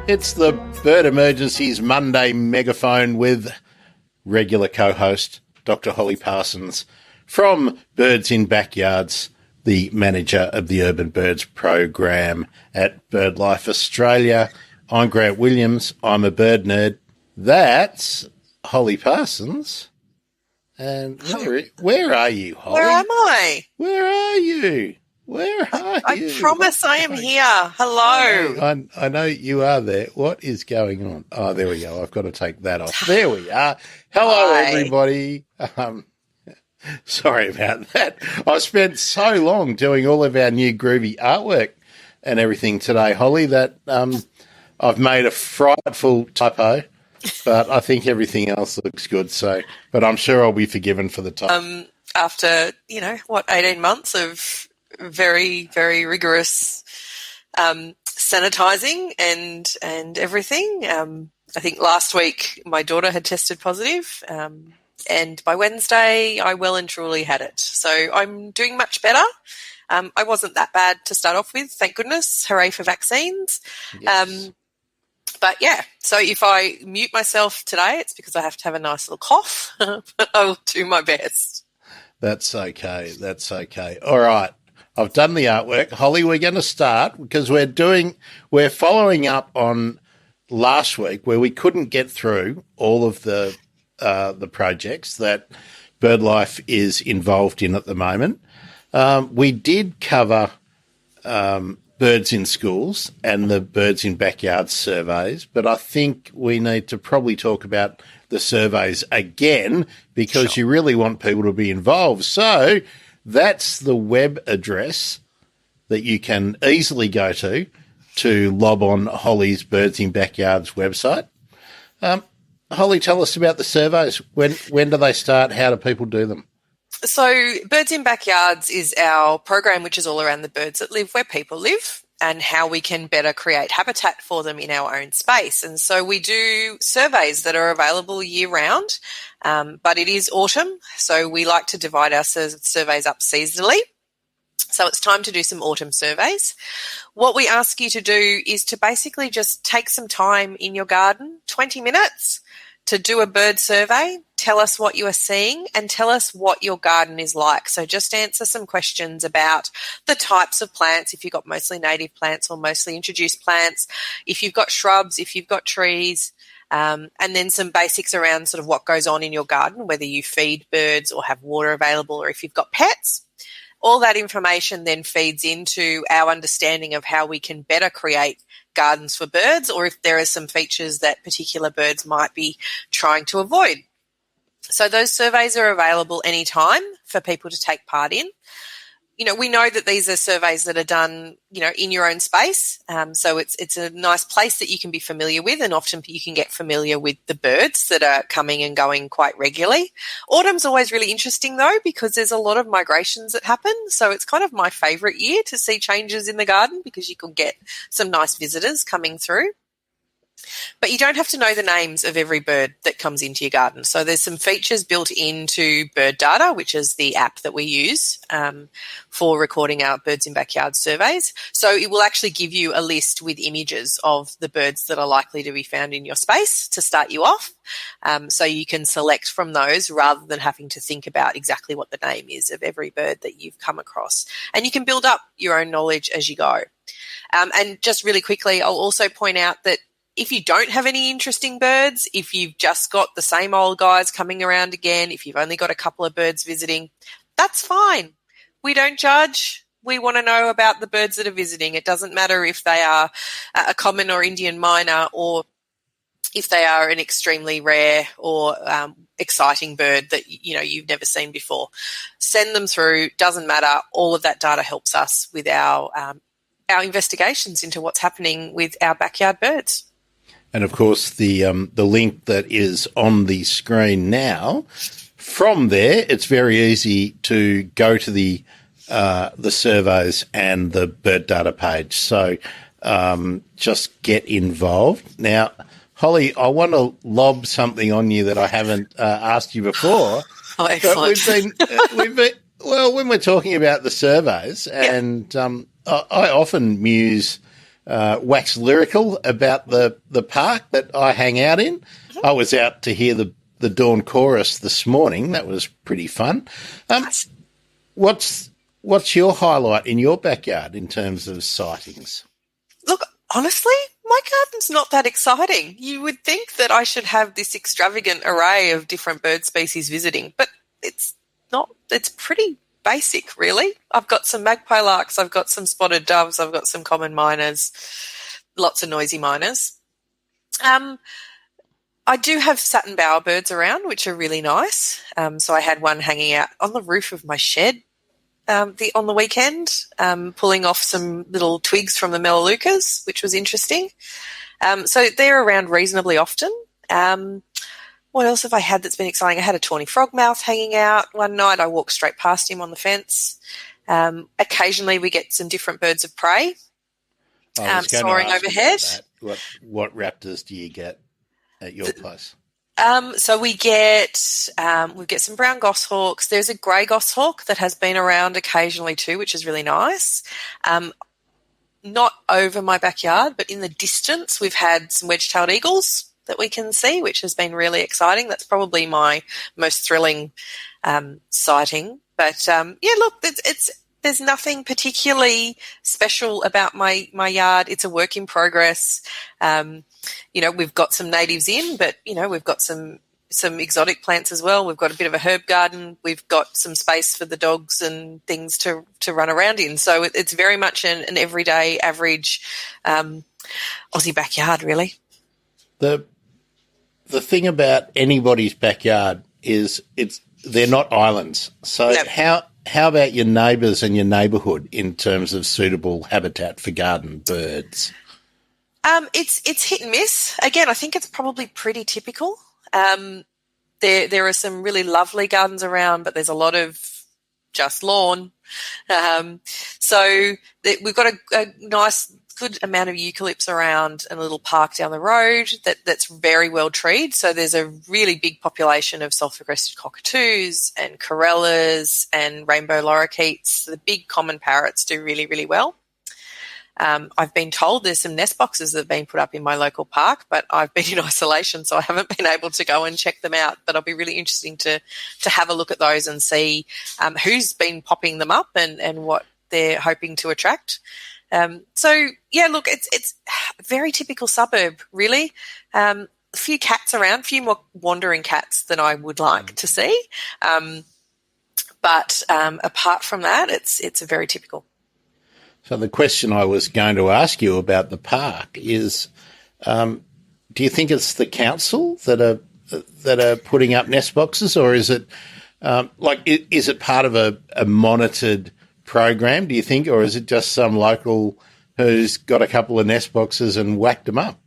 It's the Bird Emergencies Monday Megaphone with regular co-host Dr. Holly Parsons from Birds in Backyards, the manager of the Urban Birds program at Birdlife Australia. I'm Grant Williams. I'm a bird nerd. That's Holly Parsons. And where are you, Holly? Where am I? Where are you? Where are you? I promise I am here. Hello. I know you are there. What is going on? Oh, there we go. I've got to take that off. There we are. Hello, Hi. everybody. Sorry about that. I spent so long doing all of our new groovy artwork and everything today, Holly, that I've made a frightful typo, but I think everything else looks good. So, but I'm sure I'll be forgiven for the typo. After, 18 months of very, very rigorous sanitizing and everything. I think last week my daughter had tested positive, and by Wednesday I well and truly had it. So I'm doing much better. I wasn't that bad to start off with, thank goodness. Hooray for vaccines. Yes. But yeah, so if I mute myself today, it's because I have to have a nice little cough, but I will do my best. That's okay. That's okay. All right. I've done the artwork. Holly, we're going to start because we're following up on last week where we couldn't get through all of the projects that BirdLife is involved in at the moment. We did cover birds in schools and the birds in backyard surveys, but I think we need to probably talk about the surveys again because Sure. You really want people to be involved. So that's the web address that you can easily go to lob on Holly's Birds in Backyards website. Holly, tell us about the surveys. When do they start? How do people do them? So Birds in Backyards is our program which is all around the birds that live where people live and how we can better create habitat for them in our own space. And so we do surveys that are available year round, but it is autumn, so we like to divide our surveys up seasonally. So it's time to do some autumn surveys. What we ask you to do is to basically just take some time in your garden, 20 minutes, to do a bird survey, tell us what you are seeing and tell us what your garden is like. So just answer some questions about the types of plants, if you've got mostly native plants or mostly introduced plants, if you've got shrubs, if you've got trees, and then some basics around sort of what goes on in your garden, whether you feed birds or have water available or if you've got pets. All that information then feeds into our understanding of how we can better create gardens for birds or if there are some features that particular birds might be trying to avoid. So those surveys are available anytime for people to take part in. We know that these are surveys that are done, in your own space. So it's a nice place that you can be familiar with, and often you can get familiar with the birds that are coming and going quite regularly. Autumn's always really interesting though, because there's a lot of migrations that happen. So it's kind of my favourite year to see changes in the garden because you can get some nice visitors coming through. But you don't have to know the names of every bird that comes into your garden. So there's some features built into Bird Data, which is the app that we use for recording our Birds in Backyard surveys. So it will actually give you a list with images of the birds that are likely to be found in your space to start you off. So you can select from those rather than having to think about exactly what the name is of every bird that you've come across. And you can build up your own knowledge as you go. And just really quickly, I'll also point out that if you don't have any interesting birds, if you've just got the same old guys coming around again, if you've only got a couple of birds visiting, that's fine. We don't judge. We want to know about the birds that are visiting. It doesn't matter if they are a common or Indian miner or if they are an extremely rare or exciting bird that you've never seen before. Send them through. Doesn't matter. All of that data helps us with our investigations into what's happening with our backyard birds. And of course, the link that is on the screen now, from there, it's very easy to go to the surveys and the bird data page. So just get involved. Now, Holly, I want to lob something on you that I haven't asked you before. Oh, excellent. We've been when we're talking about the surveys, and I often muse wax lyrical about the park that I hang out in. I was out to hear the dawn chorus this morning. That was pretty fun. What's your highlight in your backyard in terms of sightings? Look, honestly, my garden's not that exciting. You would think that I should have this extravagant array of different bird species visiting, but it's not. It's pretty basic, really. I've got some magpie larks, I've got some spotted doves, I've got some common miners, lots of noisy miners. I do have satin bowerbirds around, which are really nice. So I had one hanging out on the roof of my shed on the weekend, pulling off some little twigs from the melaleucas, which was interesting. So they're around reasonably often. What else have I had that's been exciting? I had a tawny frogmouth hanging out one night. I walked straight past him on the fence. Occasionally we get some different birds of prey soaring overhead. What raptors do you get at your place? So we've got some brown goshawks. There's a grey goshawk that has been around occasionally too, which is really nice. Not over my backyard, but in the distance we've had some wedge-tailed eagles that we can see, which has been really exciting. That's probably my most thrilling sighting. But look, there's nothing particularly special about my yard. It's a work in progress. We've got some natives in, but we've got some exotic plants as well. We've got a bit of a herb garden. We've got some space for the dogs and things to run around in. So it's very much an everyday, average Aussie backyard, really. The thing about anybody's backyard is they're not islands. So no. How about your neighbours and your neighbourhood in terms of suitable habitat for garden birds? It's hit and miss. Again, I think it's probably pretty typical. There are some really lovely gardens around, but there's a lot of just lawn. So we've got a nice, good amount of eucalypts around and a little park down the road that's very well treed. So there's a really big population of sulphur-crested cockatoos and corellas and rainbow lorikeets. The big common parrots do really, really well. I've been told there's some nest boxes that have been put up in my local park, but I've been in isolation, so I haven't been able to go and check them out. But it'll be really interesting to have a look at those and see who's been popping them up and what they're hoping to attract. Look, it's a very typical suburb, really. A few cats around, a few more wandering cats than I would like to see. But apart from that, it's a very typical. So the question I was going to ask you about the park is, do you think it's the council that are putting up nest boxes, or is it is it part of a monitored program, do you think, or is it just some local who's got a couple of nest boxes and whacked them up?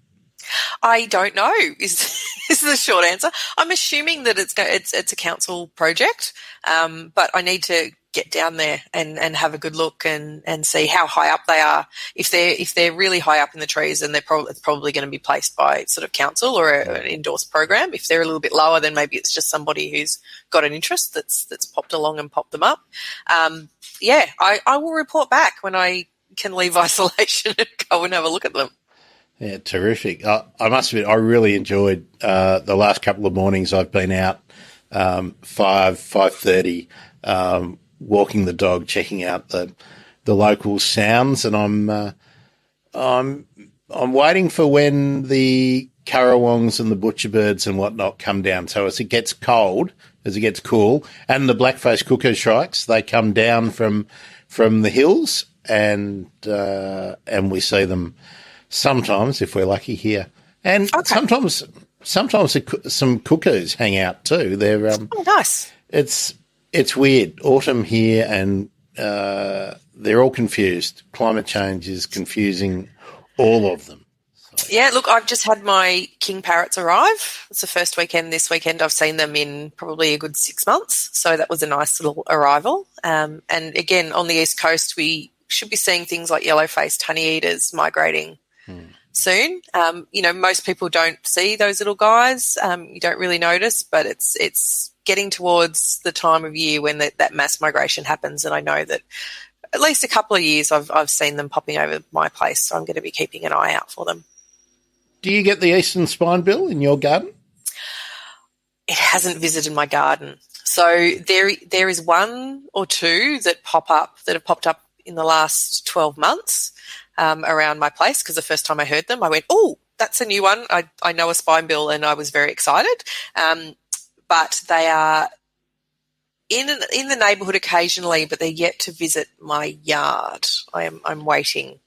I don't know is the short answer. I'm assuming that it's a council project, but I need to get down there and have a good look and see how high up they are. If they're really high up in the trees, then it's probably going to be placed by sort of council or an endorsed program. If they're a little bit lower, then maybe it's just somebody who's got an interest that's popped along and popped them up. I will report back when I can leave isolation and go and have a look at them. Yeah, terrific. I must admit, I really enjoyed the last couple of mornings I've been out, 5:30, walking the dog, checking out the local sounds, and I'm waiting for when the currawongs and the butcherbirds and whatnot come down. So as it gets cold, as it gets cool, and the black-faced cuckoo shrikes, they come down from the hills, and we see them sometimes, if we're lucky, here. And sometimes some cuckoos hang out too. They're nice. It's weird. Autumn here, and they're all confused. Climate change is confusing all of them. So. Yeah, look, I've just had my king parrots arrive. It's the first weekend. This weekend I've seen them in probably a good 6 months. So that was a nice little arrival. And again, on the East Coast, we should be seeing things like yellow-faced honeyeaters migrating soon. Most people don't see those little guys. You don't really notice, but it's getting towards the time of year when that mass migration happens. And I know that at least a couple of years I've seen them popping over my place, so I'm going to be keeping an eye out for them. Do you get the eastern spinebill in your garden? It hasn't visited my garden. So there is one or two that have popped up in the last 12 months around my place, because the first time I heard them, I went, oh, that's a new one. I know a spinebill, and I was very excited. But they are in the neighbourhood occasionally, but they're yet to visit my yard. I'm waiting.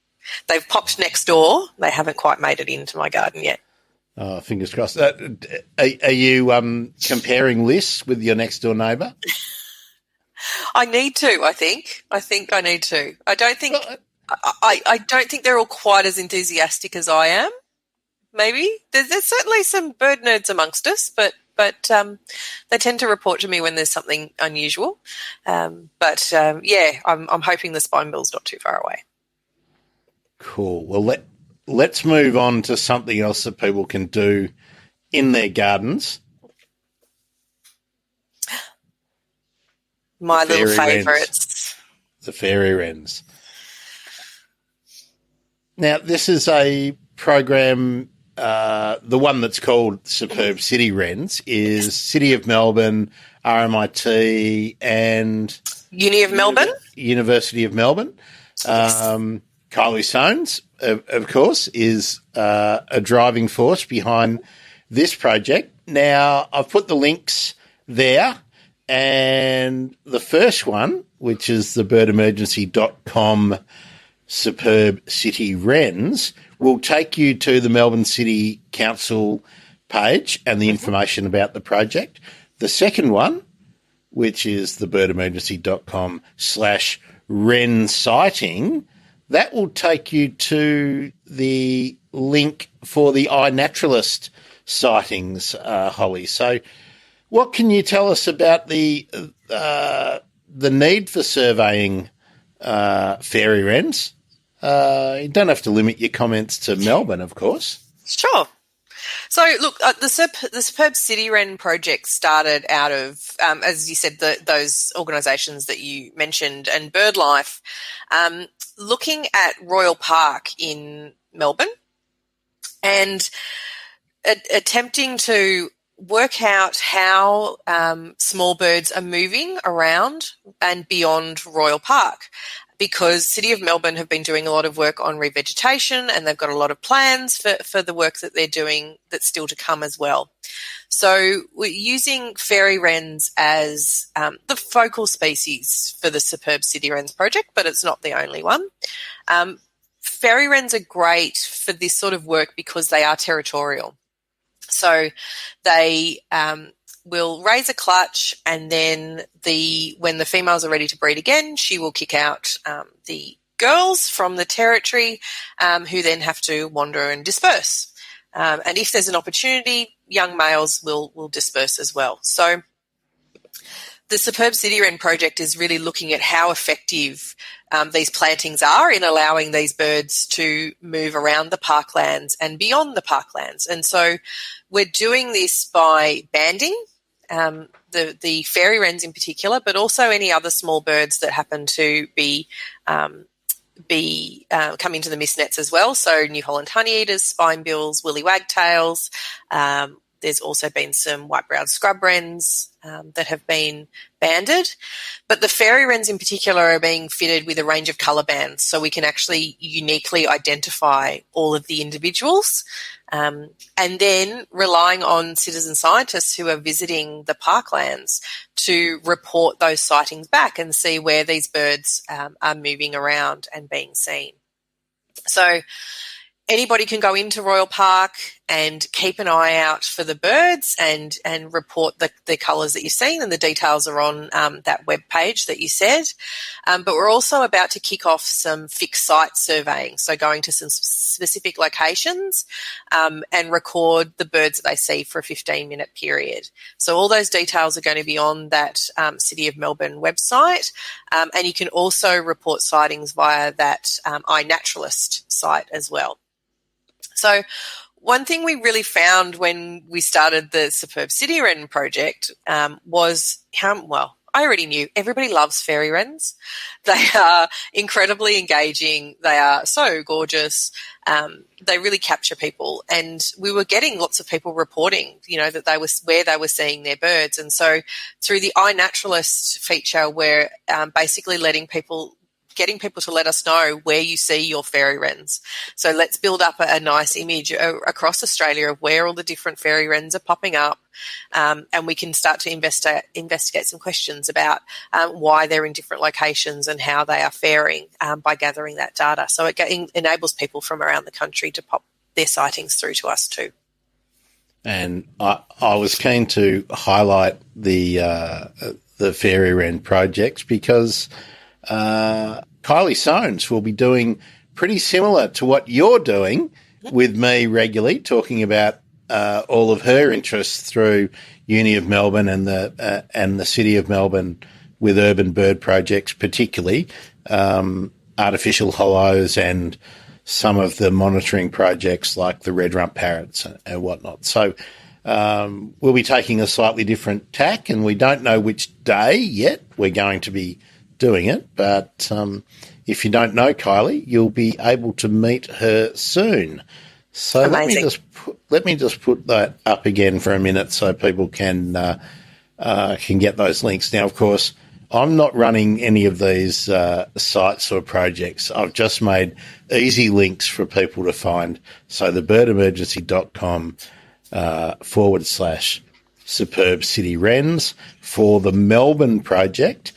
They've popped next door. They haven't quite made it into my garden yet. Oh, fingers crossed. Are you comparing lists with your next door neighbour? I need to. I think I need to. I don't think I don't think they're all quite as enthusiastic as I am. Maybe there's certainly some bird nerds amongst us, but they tend to report to me when there's something unusual. I'm hoping the spinebill's not too far away. Cool. Well, let's move on to something else that people can do in their gardens. My little favourites. The fairy wrens. Now, this is a program, the one that's called Superb City Wrens, is City of Melbourne, RMIT and University of Melbourne. Yes. Kylie Soanes, of course, is a driving force behind this project. Now, I've put the links there, and the first one, which is the birdemergency.com Superb City Wrens, will take you to the Melbourne City Council page and the information about the project. The second one, which is the birdemergency.com/wren sighting, that will take you to the link for the iNaturalist sightings, Holly. So what can you tell us about the need for surveying fairy wrens? You don't have to limit your comments to Melbourne, of course. Sure. So, look, the Superb City Wren project started out of, as you said, those organisations that you mentioned, and Birdlife, looking at Royal Park in Melbourne and attempting to work out how small birds are moving around and beyond Royal Park, because City of Melbourne have been doing a lot of work on revegetation, and they've got a lot of plans for the work that they're doing that's still to come as well. So we're using fairy wrens as the focal species for the Superb City Wrens project, but it's not the only one. Fairy wrens are great for this sort of work because they are territorial. So they will raise a clutch, and then when the females are ready to breed again, she will kick out the girls from the territory, who then have to wander and disperse. And if there's an opportunity, young males will disperse as well. So the Superb City Wren project is really looking at how effective these plantings are in allowing these birds to move around the parklands and beyond the parklands. And so we're doing this by banding the fairy wrens in particular, but also any other small birds that happen to be come into the mist nets as well. So New Holland honeyeaters, spinebills, woolly wagtails. There's also been some white-browed scrub wrens that have been banded. But the fairy wrens in particular are being fitted with a range of colour bands, so we can actually uniquely identify all of the individuals. And then relying on citizen scientists who are visiting the parklands to report those sightings back and see where these birds are moving around and being seen. So anybody can go into Royal Park and keep an eye out for the birds and report the colours that you've seen, and the details are on that web page that you said. But we're also about to kick off some fixed site surveying, so going to some specific locations and record the birds that they see for a 15-minute period. So all those details are going to be on that City of Melbourne website, and you can also report sightings via that iNaturalist site as well. So one thing we really found when we started the Superb City Wren project was I already knew everybody loves fairy wrens. They are incredibly engaging. They are so gorgeous. They really capture people, and we were getting lots of people reporting, that they was where they were seeing their birds. And so through the iNaturalist feature, we're basically getting people to let us know where you see your fairy wrens. So let's build up a nice image across Australia of where all the different fairy wrens are popping up, and we can start to investigate some questions about why they're in different locations and how they are faring by gathering that data. So it enables people from around the country to pop their sightings through to us too. And I was keen to highlight the fairy wren projects because Kylie Soanes will be doing pretty similar to what you're doing with me regularly, talking about all of her interests through Uni of Melbourne and the City of Melbourne with urban bird projects, particularly artificial hollows and some of the monitoring projects like the red-rump parrots and whatnot. So we'll be taking a slightly different tack, and we don't know which day yet we're going to be doing it, but if you don't know Kylie, you'll be able to meet her soon. So Amazing. let me just put that up again for a minute so people can get those links. Now, of course, I'm not running any of these sites or projects. I've just made easy links for people to find. So the birdemergency.com /superb city wrens for the Melbourne project,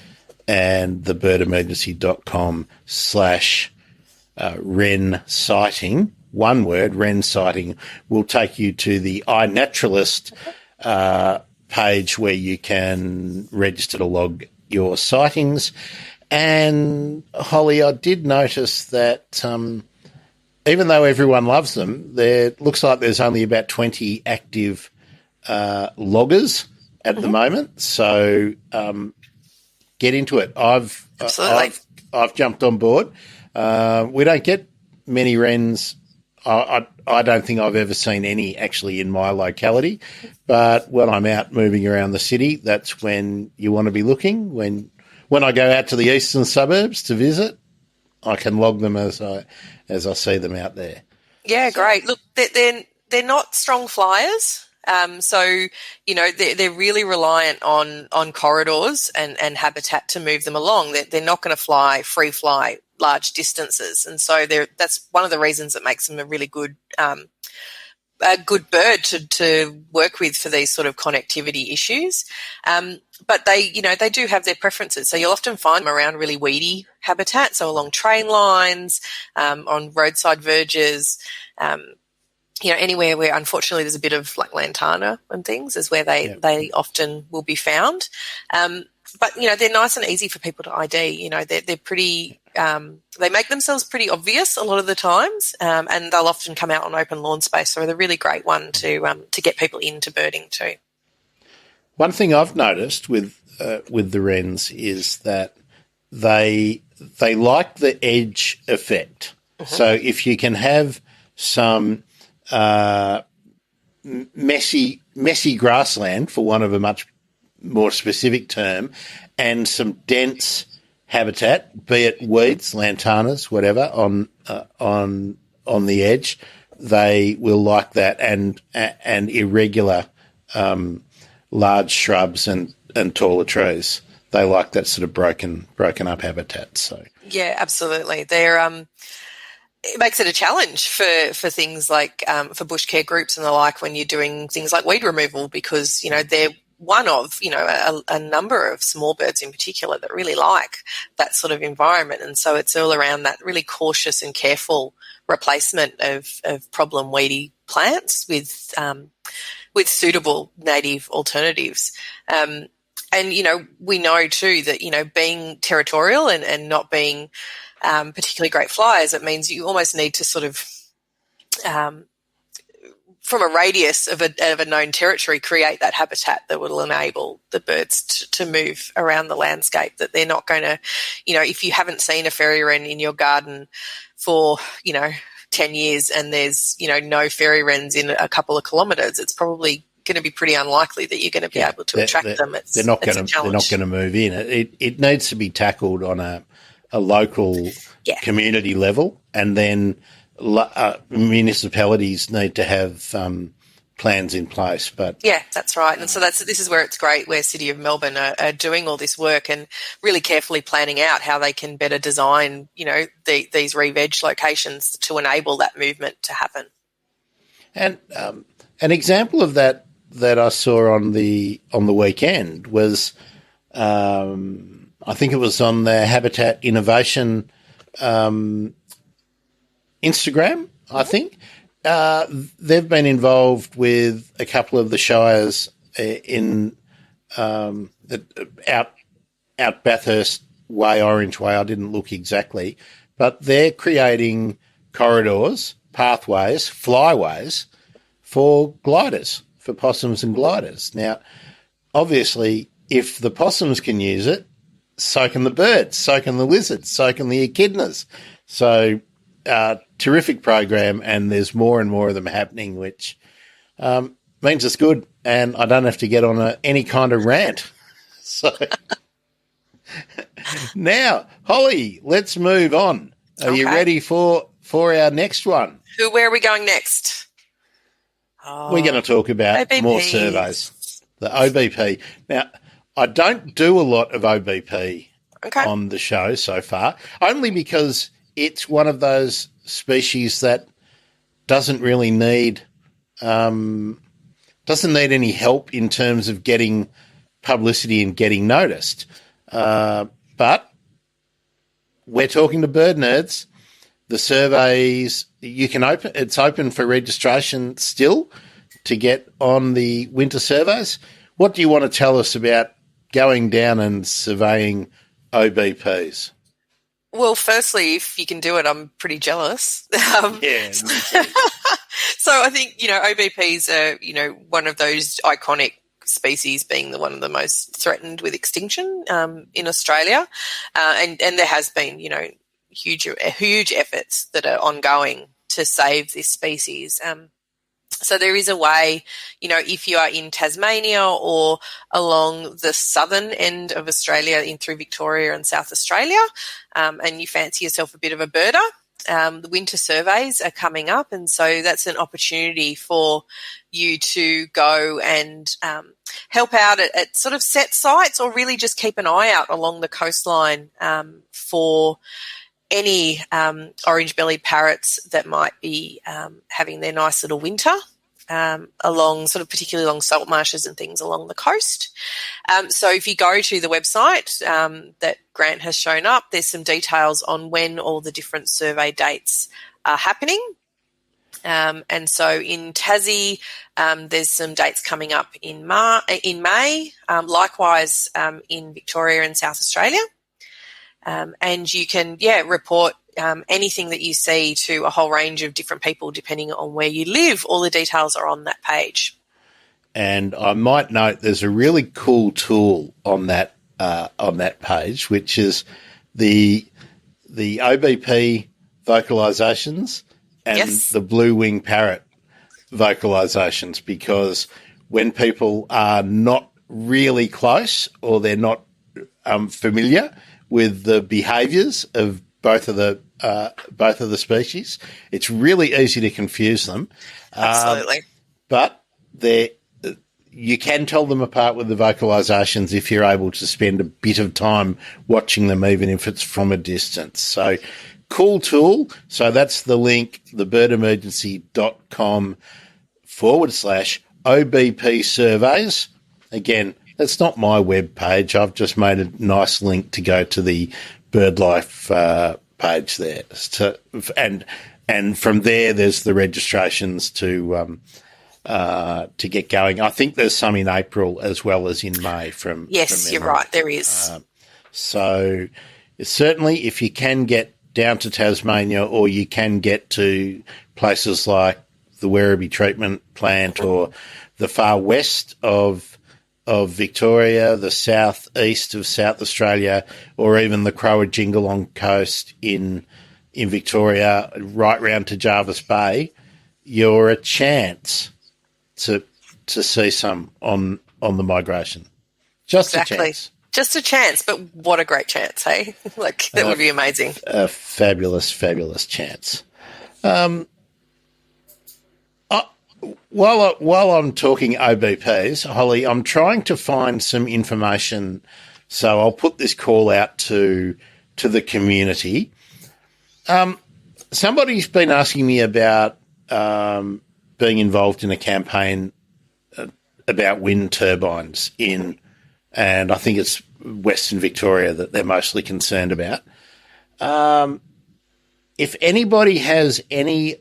and the birdemergency.com /wren sighting, one word, wren sighting, will take you to the iNaturalist page where you can register to log your sightings. And Holly, I did notice that even though everyone loves them, there looks like there's only about 20 active loggers at the moment. So get into it. I've jumped on board. We don't get many wrens. I don't think I've ever seen any actually in my locality, but when I'm out moving around the city, that's when you want to be looking. When I go out to the eastern suburbs to visit, I can log them as I see them out there. Yeah, great. Look, they're not strong flyers. So, they're really reliant on corridors and habitat to move them along. They're not going to free fly large distances. And so that's one of the reasons that makes them a really good bird to work with for these sort of connectivity issues. But they do have their preferences. So you'll often find them around really weedy habitat, so along train lines, on roadside verges, anywhere where unfortunately there's a bit of like lantana and things is where they often will be found. But they're nice and easy for people to ID. They're pretty. They make themselves pretty obvious a lot of the times, and they'll often come out on open lawn space. So they're a really great one to get people into birding too. One thing I've noticed with the wrens is that they like the edge effect. Mm-hmm. So if you can have some messy grassland, for want of a much more specific term, and some dense habitat, be it weeds, lantanas, whatever, on the edge, they will like that, and irregular large shrubs and taller trees. They like that sort of broken up habitat. So yeah, absolutely. They're it makes it a challenge for things like for bush care groups and the like when you're doing things like weed removal, because they're one of a number of small birds in particular that really like that sort of environment. And so it's all around that really cautious and careful replacement of problem weedy plants with suitable native alternatives. And we know too that being territorial and not being particularly great flyers, it means you almost need to sort of from a radius of a known territory, create that habitat that will enable the birds to move around the landscape, that they're not going to, if you haven't seen a fairy wren in your garden for, 10 years and there's, no fairy wrens in a couple of kilometres, it's probably going to be pretty unlikely that you're going to be able to attract them. They're not going to move in. It needs to be tackled on a local community level, and then municipalities need to have plans in place. But yeah, that's right. And so this is where it's great, where City of Melbourne are doing all this work and really carefully planning out how they can better design, these re-veg locations to enable that movement to happen. And an example of that I saw on the weekend was, I think it was on the Habitat Innovation Instagram, I think. They've been involved with a couple of the shires in out Bathurst Way, Orange Way. I didn't look exactly, but they're creating corridors, pathways, flyways for gliders, for possums and gliders. Now, obviously, if the possums can use it, so can the birds, so can the lizards, so can the echidnas. So, terrific program, and there's more and more of them happening, which means it's good, and I don't have to get on any kind of rant. So now, Holly, let's move on. Are you ready for our next one? Where are we going next? We're going to talk about OBPs. More surveys, the OBP. Now, I don't do a lot of OBP on the show so far, only because it's one of those species that doesn't really need any help in terms of getting publicity and getting noticed. But we're talking to bird nerds. The surveys it's open for registration still to get on the winter surveys. What do you want to tell us about going down and surveying OBPs? Well, firstly, if you can do it, I'm pretty jealous. Yeah. So I think, OBPs are, one of those iconic species, being one of the most threatened with extinction in Australia. And there has been, huge efforts that are ongoing to save this species. So there is a way, if you are in Tasmania or along the southern end of Australia through Victoria and South Australia, and you fancy yourself a bit of a birder, the winter surveys are coming up, and so that's an opportunity for you to go and help out at sort of set sites, or really just keep an eye out along the coastline for any orange-bellied parrots that might be having their nice little winter along, sort of particularly along salt marshes and things along the coast. So if you go to the website that Grant has shown up, there's some details on when all the different survey dates are happening. And so in Tassie, there's some dates coming up in May, likewise in Victoria and South Australia. And you can, report anything that you see to a whole range of different people depending on where you live. All the details are on that page. And I might note there's a really cool tool on that page, which is the OBP vocalisations and the blue-wing parrot vocalisations, because when people are not really close or they're not familiar with the behaviours of both of the species, it's really easy to confuse them. Absolutely. But you can tell them apart with the vocalisations if you're able to spend a bit of time watching them, even if it's from a distance. So, cool tool. So that's the link, thebirdemergency.com/OBP surveys. Again, that's not my web page. I've just made a nice link to go to the Birdlife page there. So, and from there's the registrations to get going. I think there's some in April as well as in May. Yes, you're right. There is. So certainly, if you can get down to Tasmania, or you can get to places like the Werribee treatment plant, or the far west of Victoria, the southeast of South Australia, or even the Crower-Jingalong coast in Victoria, right round to Jervis Bay, you're a chance to to see some on the migration. Just Exactly. a chance. Just a chance, but what a great chance, hey? Like, that would be amazing. A fabulous, fabulous chance. While I'm talking OBPs, Holly, I'm trying to find some information, so I'll put this call out to the community. Somebody's been asking me about being involved in a campaign about wind turbines and I think it's Western Victoria that they're mostly concerned about. If anybody has any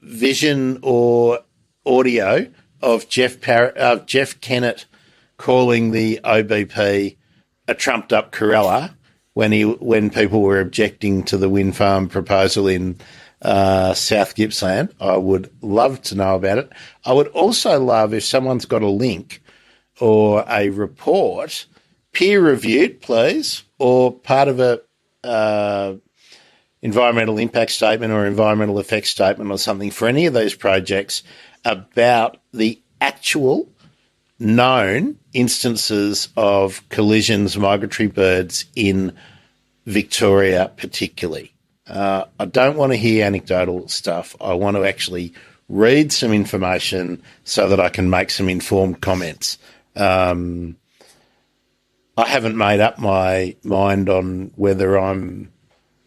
vision or audio of Jeff Kennett calling the OBP a trumped-up Corella when people were objecting to the wind farm proposal in South Gippsland, I would love to know about it. I would also love if someone's got a link or a report, peer-reviewed, please, or part of a environmental impact statement or environmental effects statement or something for any of these projects about the actual known instances of collisions, migratory birds in Victoria particularly. I don't want to hear anecdotal stuff. I want to actually read some information so that I can make some informed comments. I haven't made up my mind on whether I'm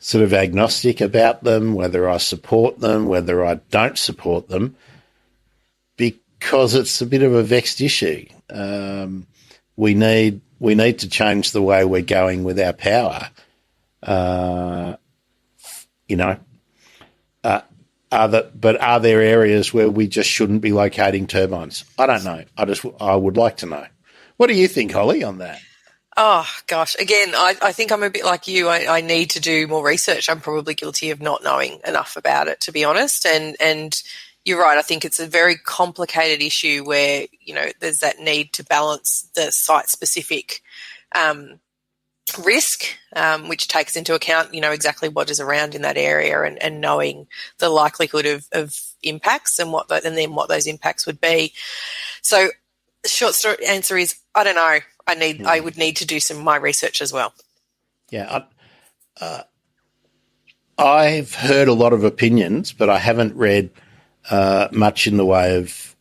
sort of agnostic about them, whether I support them, whether I don't support them, because it's a bit of a vexed issue. We need to change the way we're going with our power. Are there areas where we just shouldn't be locating turbines? I don't know. I would like to know. What do you think, Holly, on that? Oh, gosh. Again, I think I'm a bit like you. I need to do more research. I'm probably guilty of not knowing enough about it, to be honest. And you're right. I think it's a very complicated issue where, there's that need to balance the site-specific risk, which takes into account, exactly what is around in that area and knowing the likelihood of impacts and what those impacts would be. So the short answer is, I don't know. I would need to do some of my research as well. Yeah. I've heard a lot of opinions, but I haven't read much in the way of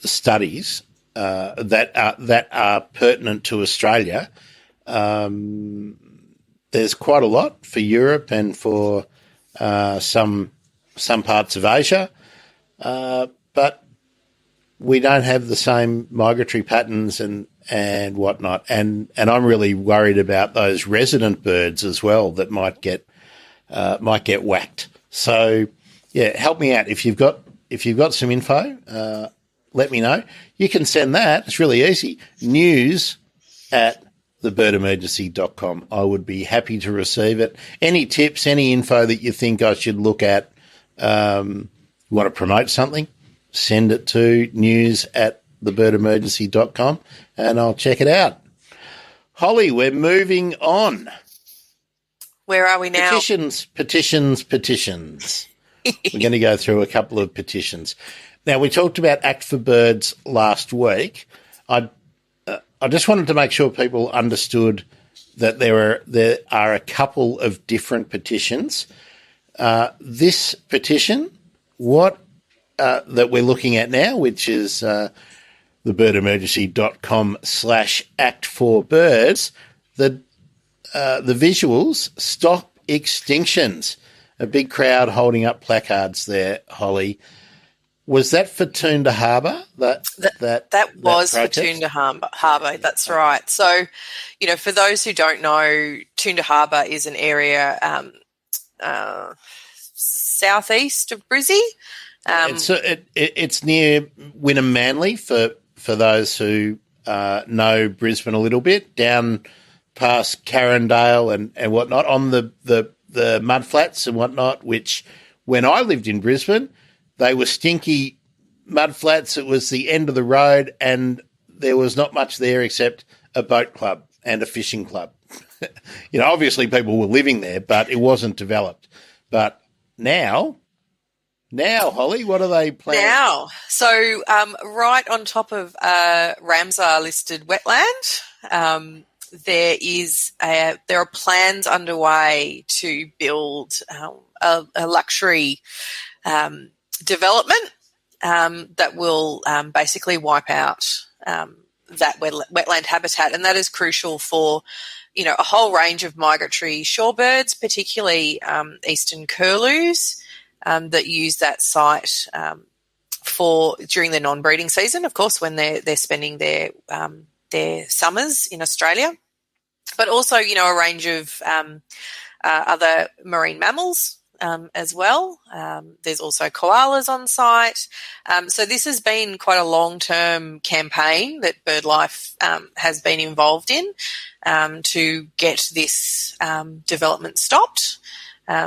studies that are pertinent to Australia. There's quite a lot for Europe and for some parts of Asia, but we don't have the same migratory patterns and whatnot. And I'm really worried about those resident birds as well that might get whacked. So yeah, help me out. If you've got some info, let me know. You can send that. It's really easy. news@thebirdemergency.com. I would be happy to receive it. Any tips, any info that you think I should look at, you want to promote something, send it to news@thebirdemergency.com and I'll check it out. Holly, we're moving on. Where are we now? Petitions. We're going to go through a couple of petitions. Now, we talked about Act for Birds last week. I just wanted to make sure people understood that there are a couple of different petitions. This petition, that we're looking at now, which is thebirdemergency.com/act4birds, the visuals, stop extinctions. A big crowd holding up placards there, Holly. Was that for Toondah Harbour? That was for protest? Toondah Harbour. That's right. So, for those who don't know, Toondah Harbour is an area southeast of Brizzy. It's near Wynnum Manly for those who know Brisbane a little bit, down past Carindale and whatnot, on the mud flats and whatnot, which when I lived in Brisbane, they were stinky mud flats. It was the end of the road and there was not much there except a boat club and a fishing club. Obviously people were living there, but it wasn't developed. But now Now, Holly, what are they planning? Now, so right on top of Ramsar-listed wetland, there are plans underway to build a luxury development that will basically wipe out that wetland habitat, and that is crucial for a whole range of migratory shorebirds, particularly eastern curlews that use that site for during their non-breeding season, of course, when they're spending their summers in Australia, but also a range of other marine mammals as well. There's also koalas on site. So this has been quite a long-term campaign that BirdLife has been involved in to get this development stopped.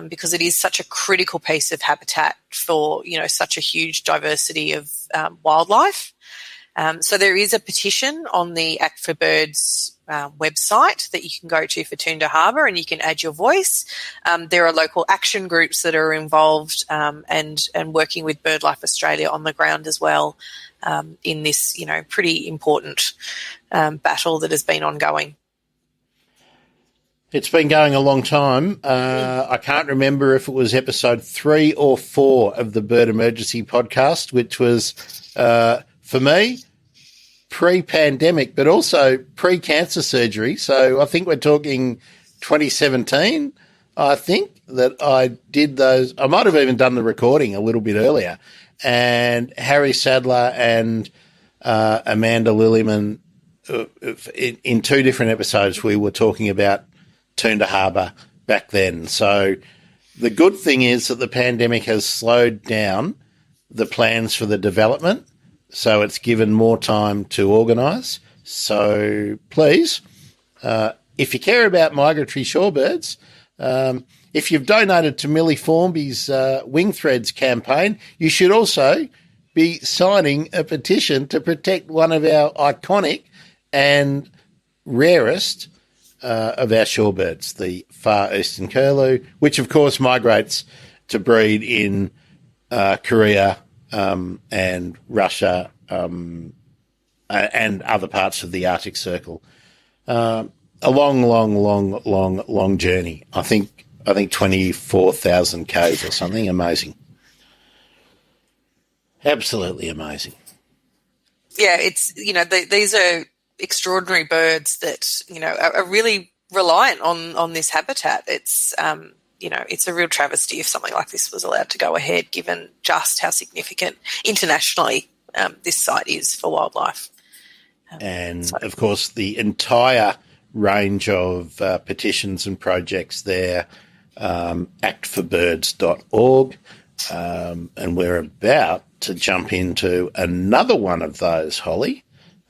Because it is such a critical piece of habitat for, such a huge diversity of wildlife. So there is a petition on the Act for Birds website that you can go to for Toondah Harbour, and you can add your voice. There are local action groups that are involved and working with BirdLife Australia on the ground as well in this, pretty important battle that has been ongoing. It's been going a long time. I can't remember if it was episode 3 or 4 of the Bird Emergency podcast, which was, for me, pre-pandemic, but also pre-cancer surgery. So I think we're talking 2017, I think, that I did those. I might have even done the recording a little bit earlier. And Harry Sadler and Amanda Lillyman, in 2 different episodes, we were talking about Toondah Harbour back then. So the good thing is that the pandemic has slowed down the plans for the development, so it's given more time to organise. So please, if you care about migratory shorebirds, if you've donated to Millie Formby's Wing Threads campaign, you should also be signing a petition to protect one of our iconic and rarest of our shorebirds, the far eastern curlew, which of course migrates to breed in Korea and Russia and other parts of the Arctic Circle. A long journey. I think 24,000 k's or something. Amazing. Absolutely amazing. Yeah, it's these are extraordinary birds that are really reliant on this habitat. It's it's a real travesty if something like this was allowed to go ahead, given just how significant internationally this site is for wildlife. And of course, the entire range of petitions and projects there, actforbirds.org, and we're about to jump into another one of those, Holly.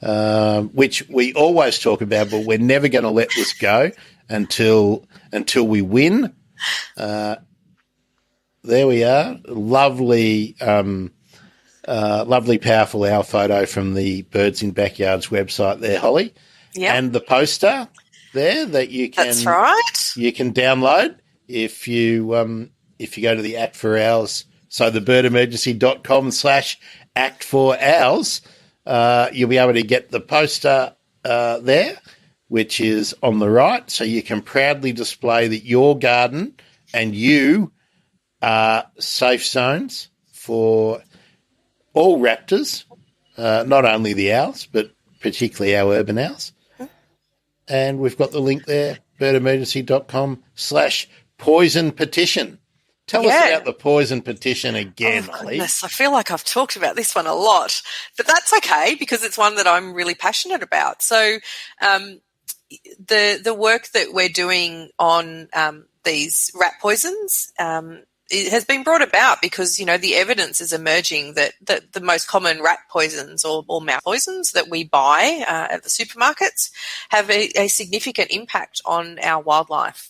Which we always talk about, but we're never going to let this go until we win. There we are. Lovely, powerful owl photo from the Birds in Backyards website there, Holly. Yeah. And the poster there that you can. That's right. You can download if you go to the Act for Owls. So the birdemergency.com/Act for Owls. You'll be able to get the poster there, which is on the right, so you can proudly display that your garden and you are safe zones for all raptors, not only the owls, but particularly our urban owls. And we've got the link there, birdemergency.com/poison petition. Tell us about the poison petition again, Holly. I feel like I've talked about this one a lot, but that's okay because it's one that I'm really passionate about. So the work that we're doing on these rat poisons it has been brought about because, the evidence is emerging that the most common rat poisons or mouse poisons that we buy at the supermarkets have a significant impact on our wildlife.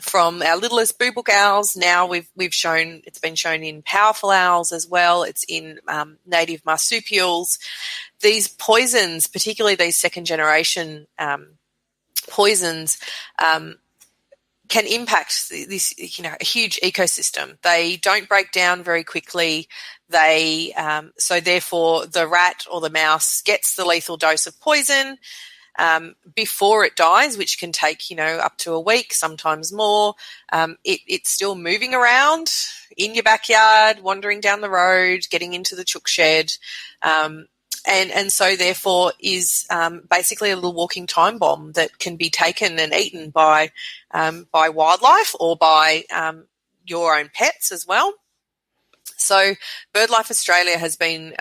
From our littlest boobook owls, now it's been shown in powerful owls as well. It's in native marsupials. These poisons, particularly these second generation poisons, can impact this, a huge ecosystem. They don't break down very quickly. They so therefore the rat or the mouse gets the lethal dose of poison before it dies, which can take up to a week, sometimes more. It's still moving around in your backyard, wandering down the road, getting into the chook shed. And so therefore is basically a little walking time bomb that can be taken and eaten by wildlife or by your own pets as well. So Birdlife Australia has been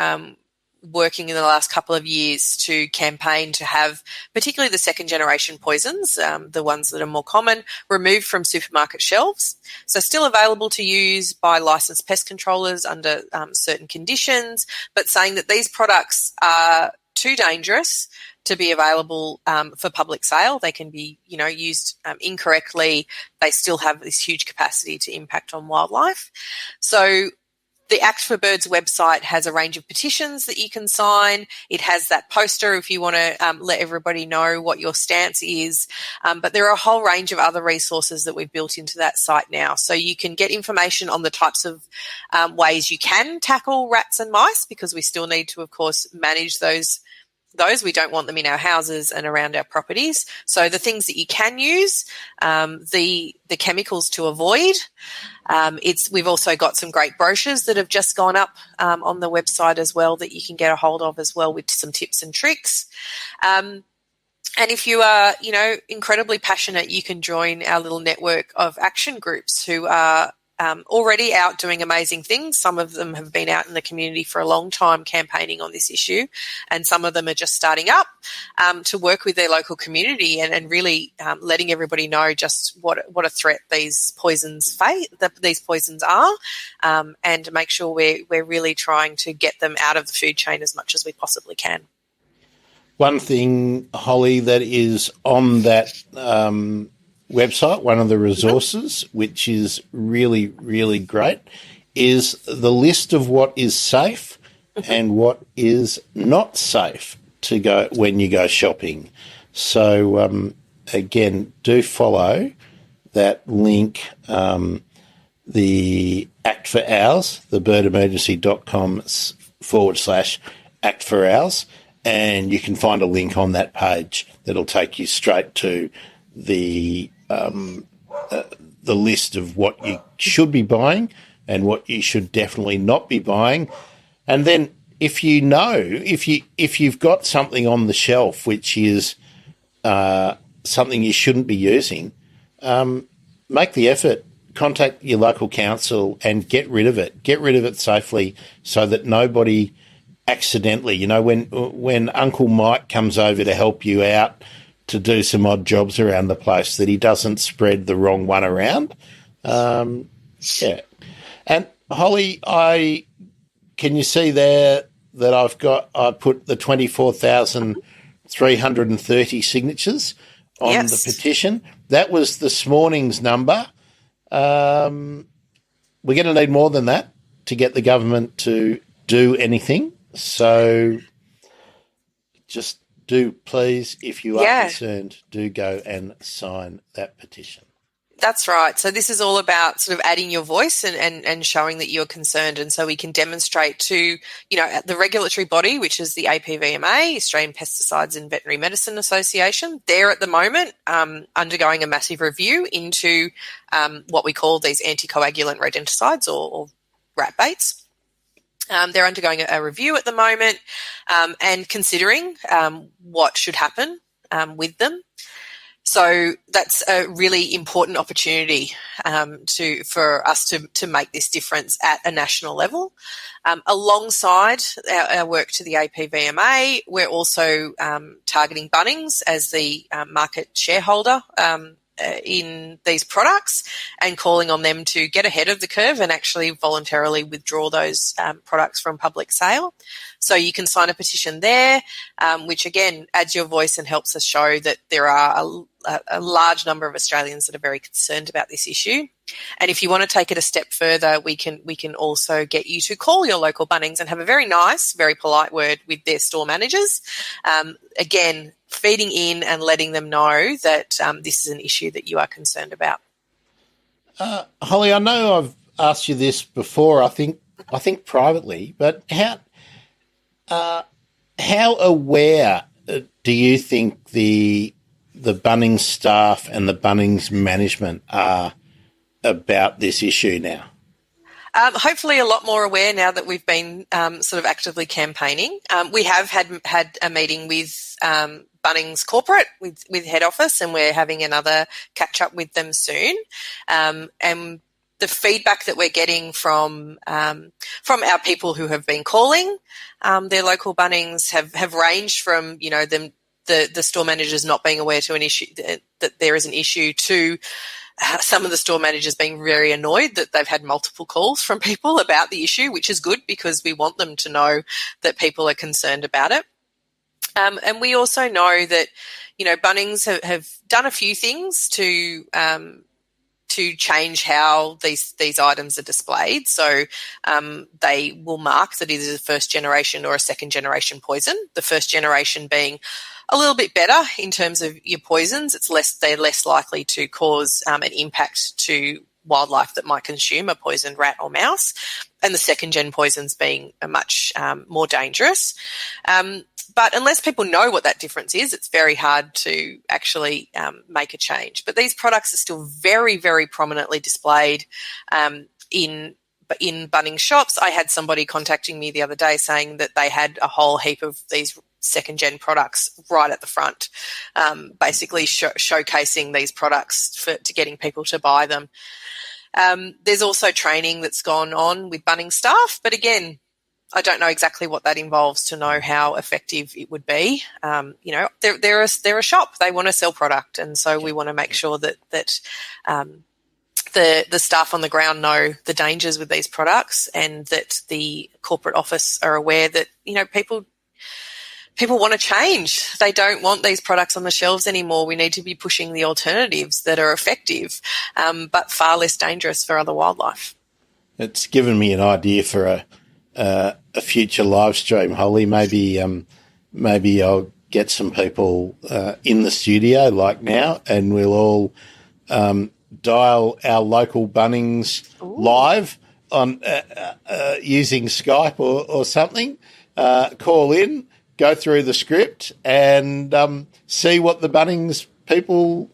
working in the last couple of years to campaign to have particularly the second generation poisons, the ones that are more common, removed from supermarket shelves. So still available to use by licensed pest controllers under certain conditions, but saying that these products are too dangerous to be available for public sale. They can be, used incorrectly. They still have this huge capacity to impact on wildlife. So the Act for Birds website has a range of petitions that you can sign. It has that poster if you want to let everybody know what your stance is. But there are a whole range of other resources that we've built into that site now. So you can get information on the types of ways you can tackle rats and mice, because we still need to, of course, manage those. We don't want them in our houses and around our properties. So the things that you can use, the chemicals to avoid. We've also got some great brochures that have just gone up on the website as well that you can get a hold of as well, with some tips and tricks. And if you are, incredibly passionate, you can join our little network of action groups who are already out doing amazing things. Some of them have been out in the community for a long time campaigning on this issue, and some of them are just starting up to work with their local community and really letting everybody know just what a threat these poisons are, and make sure we're really trying to get them out of the food chain as much as we possibly can. One thing, Holly, that is on that website, one of the resources, which is really, really great, is the list of what is safe and what is not safe to go when you go shopping. So, again, do follow that link, the Act for Owls, the birdemergency.com/Act for Owls, and you can find a link on that page that'll take you straight to the list of what you should be buying and what you should definitely not be buying. And then if you've got something on the shelf which is something you shouldn't be using, make the effort, contact your local council and get rid of it. Get rid of it safely so that nobody accidentally, when Uncle Mike comes over to help you out to do some odd jobs around the place, that he doesn't spread the wrong one around. Yeah. And Holly, can you see there that I put the 24,330 signatures on the petition? That was this morning's number. We're going to need more than that to get the government to do anything. So just do please, if you are concerned, do go and sign that petition. That's right. So this is all about sort of adding your voice and showing that you're concerned. And so we can demonstrate to, the regulatory body, which is the APVMA, Australian Pesticides and Veterinary Medicine Association. They're at the moment undergoing a massive review into what we call these anticoagulant rodenticides or rat baits. They're undergoing a review at the moment and considering what should happen with them. So that's a really important opportunity for us to make this difference at a national level. Alongside our work to the APVMA, we're also targeting Bunnings as the market shareholder in these products and calling on them to get ahead of the curve and actually voluntarily withdraw those products from public sale. So you can sign a petition there, which again adds your voice and helps us show that there are a large number of Australians that are very concerned about this issue. And if you want to take it a step further, we can also get you to call your local Bunnings and have a very nice, very polite word with their store managers. Again, feeding in and letting them know that this is an issue that you are concerned about. Holly, I know I've asked you this before. I think privately, but how aware do you think the Bunnings staff and the Bunnings management are about this issue now? Hopefully a lot more aware now that we've been sort of actively campaigning. We have had a meeting with Bunnings corporate, with head office, and we're having another catch-up with them soon. And the feedback that we're getting from our people who have been calling their local Bunnings have ranged from, you know, the store managers not being aware to an issue that there is an issue to some of the store managers being very annoyed that they've had multiple calls from people about the issue, which is good because we want them to know that people are concerned about it. And we also know that, you know, Bunnings have done a few things to change how these items are displayed. So they will mark that it is a first generation or a second generation poison. The first generation being a little bit better in terms of your poisons. They're less likely to cause an impact to wildlife that might consume a poisoned rat or mouse, and the second gen poisons being much more dangerous. But unless people know what that difference is, it's very hard to actually make a change. But these products are still very, very prominently displayed in Bunnings shops. I had somebody contacting me the other day saying that they had a whole heap of these second-gen products right at the front, basically showcasing these products to getting people to buy them. There's also training that's gone on with Bunnings staff, but again, I don't know exactly what that involves to know how effective it would be. You know, they're a shop. They want to sell product, and so we want to make sure that the staff on the ground know the dangers with these products, and that the corporate office are aware that, you know, people want to change. They don't want these products on the shelves anymore. We need to be pushing the alternatives that are effective, but far less dangerous for other wildlife. It's given me an idea for a future live stream, Holly. Maybe I'll get some people in the studio like now, and we'll all dial our local Bunnings live on using Skype or something. Call in, go through the script, and see what the Bunnings people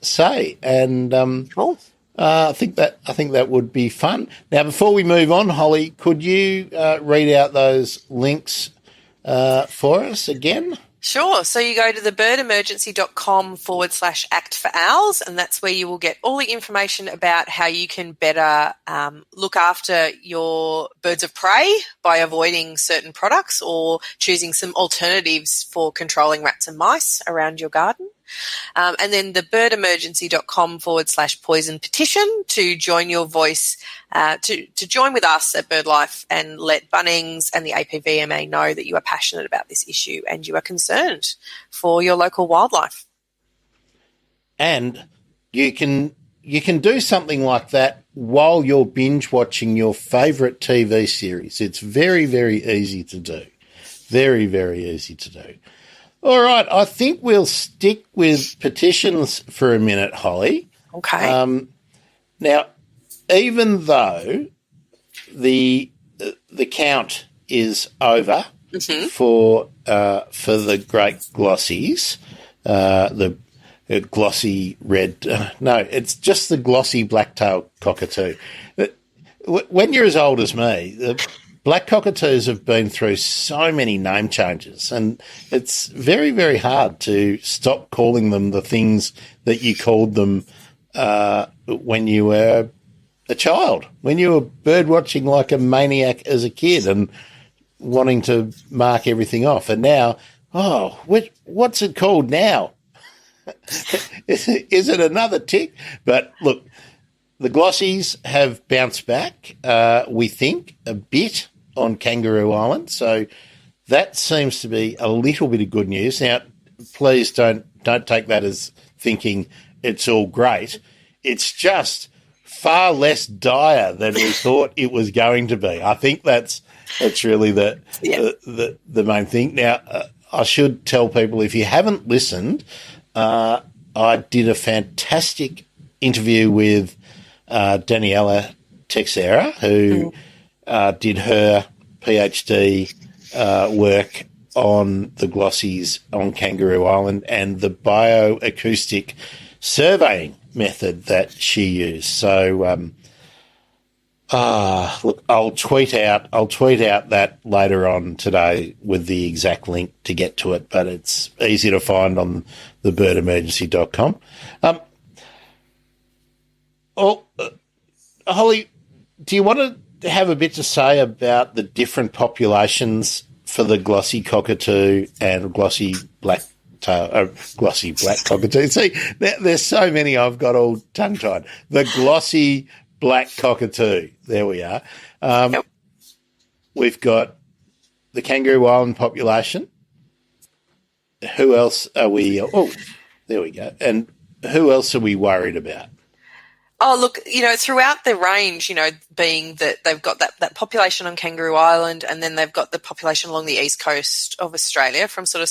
say. And Cool. I think that would be fun. Now, before we move on, Holly, could you read out those links for us again? Sure. So you go to thebirdemergency.com/act for owls, and that's where you will get all the information about how you can better look after your birds of prey by avoiding certain products or choosing some alternatives for controlling rats and mice around your garden. And then thebirdemergency.com/poison petition to join your voice, to join with us at Birdlife and let Bunnings and the APVMA know that you are passionate about this issue and you are concerned for your local wildlife. And you can do something like that while you're binge watching your favourite TV series. It's very, very easy to do. Very, very easy to do. All right, I think we'll stick with petitions for a minute, Holly. Okay. Now, even though the count is over for the great glossies, the glossy red, no, it's just the glossy black-tailed cockatoo. When you're as old as me, the black cockatoos have been through so many name changes, and it's very, very hard to stop calling them the things that you called them when you were a child, when you were bird watching like a maniac as a kid and wanting to mark everything off. And now, what's it called now? Is it another tick? But look, the glossies have bounced back, we think, a bit on Kangaroo Island. So that seems to be a little bit of good news. Now, please don't take that as thinking it's all great. It's just far less dire than we thought it was going to be. I think that's really the main thing. Now, I should tell people, if you haven't listened, I did a fantastic interview with Daniela Texera, who did her PhD work on the glossies on Kangaroo Island and the bioacoustic surveying method that she used. So, look, I'll tweet out that later on today with the exact link to get to it, but it's easy to find on the birdemergency.com. Holly, do you want to have a bit to say about the different populations for the glossy cockatoo and glossy black-cockatoo? See, there's so many I've got all tongue-tied. The glossy black-cockatoo. There we are. Yep. We've got the Kangaroo Island population. Who else are we? Oh, there we go. And who else are we worried about? Oh, look, throughout the range, being that they've got that population on Kangaroo Island, and then they've got the population along the east coast of Australia from sort of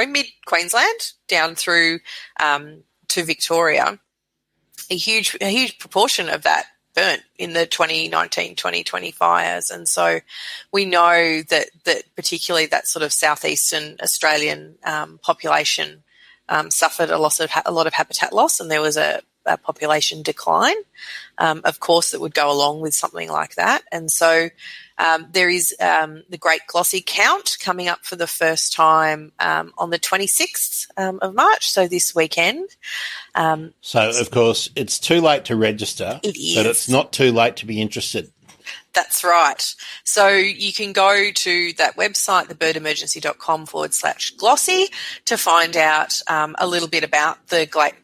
mid-Queensland down through to Victoria. A huge proportion of that burnt in the 2019-2020 fires. And so we know that particularly that sort of southeastern Australian population suffered a lot of habitat loss, and there was a population decline, of course, that would go along with something like that. And so there is the Great Glossy Count coming up for the first time on the 26th of March, so this weekend. So, of course, it's too late to register, it is. But it's not too late to be interested. That's right. So you can go to that website, thebirdemergency.com/glossy, to find out a little bit about the Great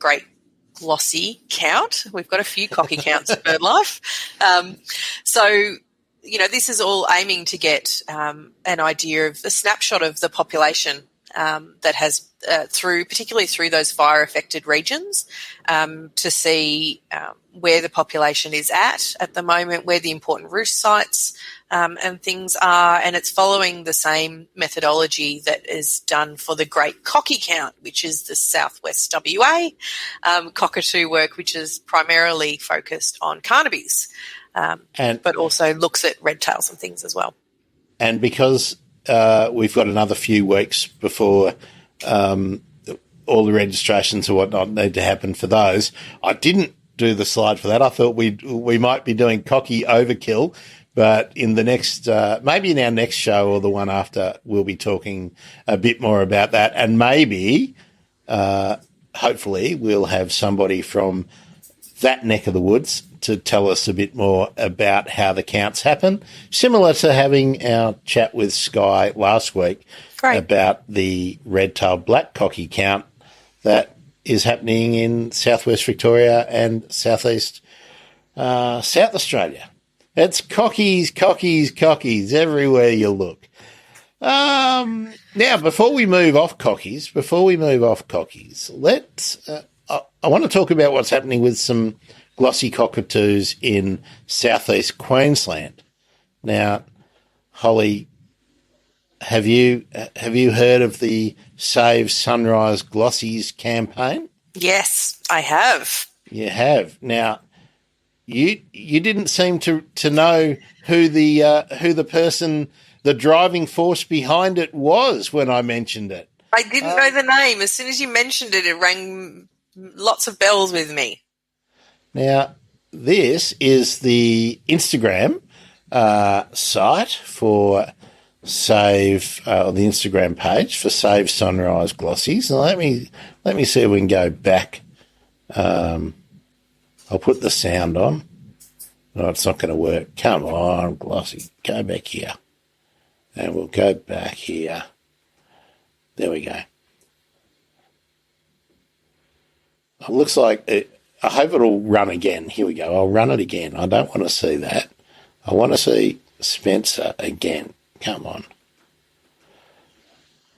Glossy Count. We've got a few cocky counts at BirdLife. So, this is all aiming to get an idea of the snapshot of the population that has, particularly through those fire-affected regions, to see where the population is at the moment, where the important roost sites and things are, and it's following the same methodology that is done for the Great Cocky Count, which is the Southwest WA cockatoo work, which is primarily focused on carnabies, but also looks at red tails and things as well. And because we've got another few weeks before all the registrations and whatnot need to happen for those, I didn't do the slide for that. I thought we might be doing cocky overkill, but in the next, maybe in our next show or the one after, we'll be talking a bit more about that. And maybe, hopefully, we'll have somebody from that neck of the woods to tell us a bit more about how the counts happen, similar to having our chat with Sky last week about the red-tailed black cocky count that is happening in southwest Victoria and southeast South Australia. It's cockies everywhere you look. Now, before we move off cockies, let's. I want to talk about what's happening with some glossy cockatoos in southeast Queensland. Now, Holly, have you heard of the Save Sunrise Glossies campaign? Yes, I have. You have. Now, you didn't seem to know who the person, the driving force behind it was when I mentioned it. I didn't know the name. As soon as you mentioned it, it rang lots of bells with me. Now, this is the Instagram site for Save, the Instagram page for Save Sunrise Glossies. Now, let me see if we can go back. I'll put the sound on. No, it's not going to work. Come on, Glossy. Go back here. And we'll go back here. There we go. It looks like it. I hope it'll run again. Here we go. I'll run it again. I don't want to see that. I want to see Spencer again. Come on.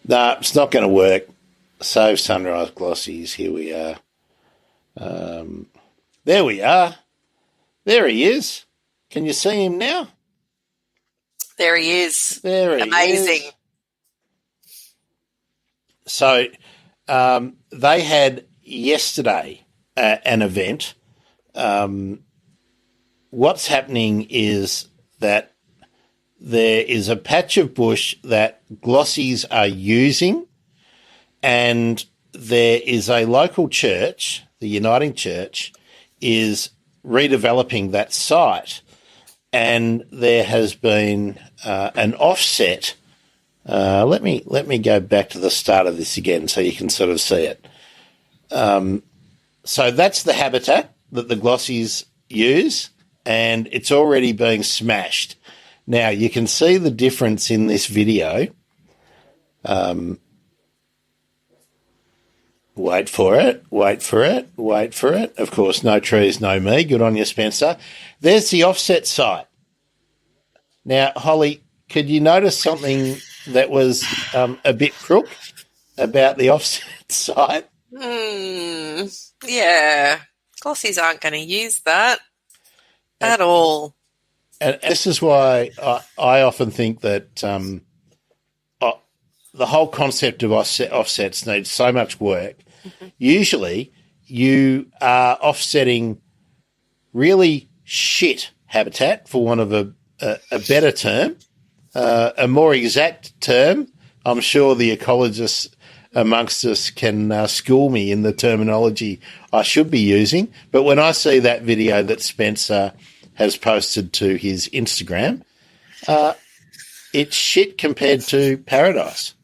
No, it's not going to work. Save Sunrise Glossies. Here we are. There we are. There he is. Can you see him now? There he is. There he Amazing. is. So they had yesterday an event what's happening is that there is a patch of bush that glossies are using, and there is a local church, the Uniting Church, is redeveloping that site, and there has been an offset. Let me go back to the start of this again so you can sort of see it. So that's the habitat that the glossies use, and it's already being smashed. Now, you can see the difference in this video. Wait for it. Of course, no trees, no me. Good on you, Spencer. There's the offset site. Now, Holly, could you notice something that was a bit crook about the offset site? Yeah. Glossies aren't going to use that at all. And this is why I often think that the whole concept of offsets needs so much work. Mm-hmm. Usually you are offsetting really shit habitat, for want of a better term, a more exact term. I'm sure the ecologists amongst us can school me in the terminology I should be using. But when I see that video that Spencer has posted to his Instagram, it's shit compared to paradise.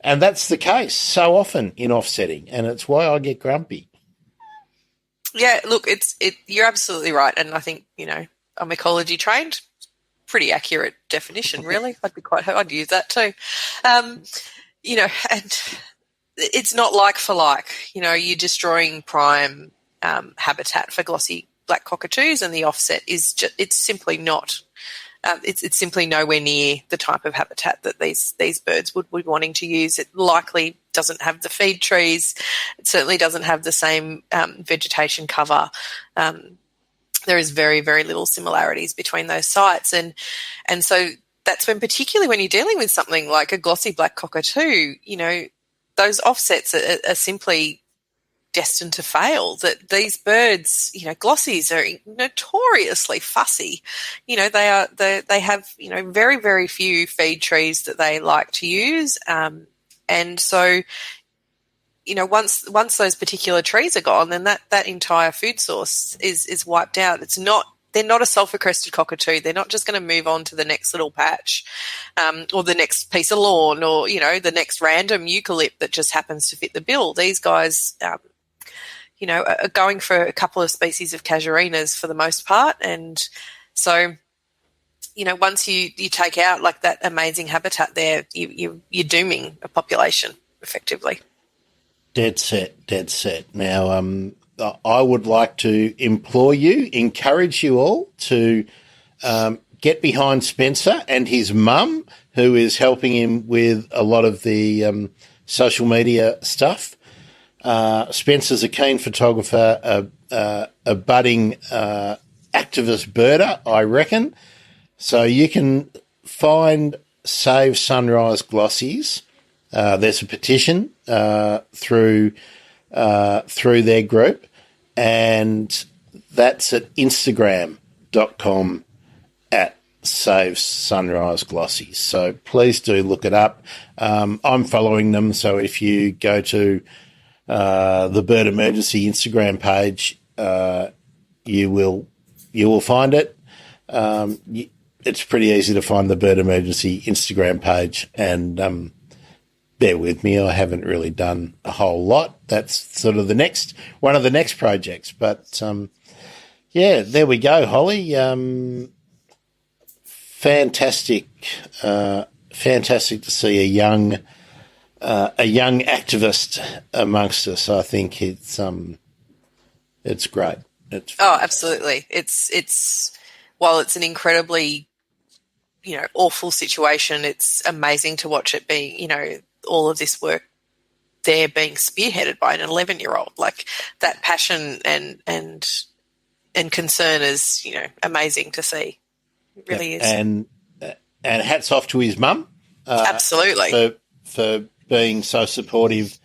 And that's the case so often in offsetting, and it's why I get grumpy. Yeah, look, you're absolutely right, and I think, I'm ecology trained. Pretty accurate definition, really. I'd use that too. And it's not like for like. You're destroying prime habitat for glossy black cockatoos, and the offset is it's simply not. It's simply nowhere near the type of habitat that these birds would be wanting to use. It likely doesn't have the feed trees. It certainly doesn't have the same vegetation cover. There is very, very little similarities between those sites, and so that's particularly when you're dealing with something like a glossy black cockatoo, those offsets are simply destined to fail. That these birds, glossies are notoriously fussy. They have very, very few feed trees that they like to use, and so once those particular trees are gone, then that entire food source is wiped out. They're not a sulphur-crested cockatoo. They're not just going to move on to the next little patch, or the next piece of lawn, or the next random eucalypt that just happens to fit the bill. These guys are going for a couple of species of casuarinas for the most part. And so, once you take out like that amazing habitat there, you're dooming a population effectively. Dead set. Now, I would like to encourage you all to get behind Spencer and his mum, who is helping him with a lot of the social media stuff. Spencer's a keen photographer, a budding activist birder, I reckon. So you can find Save Sunrise Glossies. There's a petition through their group, and that's at instagram.com at Save Sunrise Glossies. So please do look it up. I'm following them, so if you go to the Bird Emergency Instagram page, you will find it. It's pretty easy to find the Bird Emergency Instagram page, and bear with me, I haven't really done a whole lot. That's sort of one of the next projects. But yeah, there we go, Holly. Fantastic to see a young activist amongst us. I think it's great. Absolutely. It's while it's an incredibly awful situation, it's amazing to watch it being all of this work there being spearheaded by an 11-year-old. Like, that passion and concern is amazing to see. It really is. And hats off to his mum. Absolutely. For being so supportive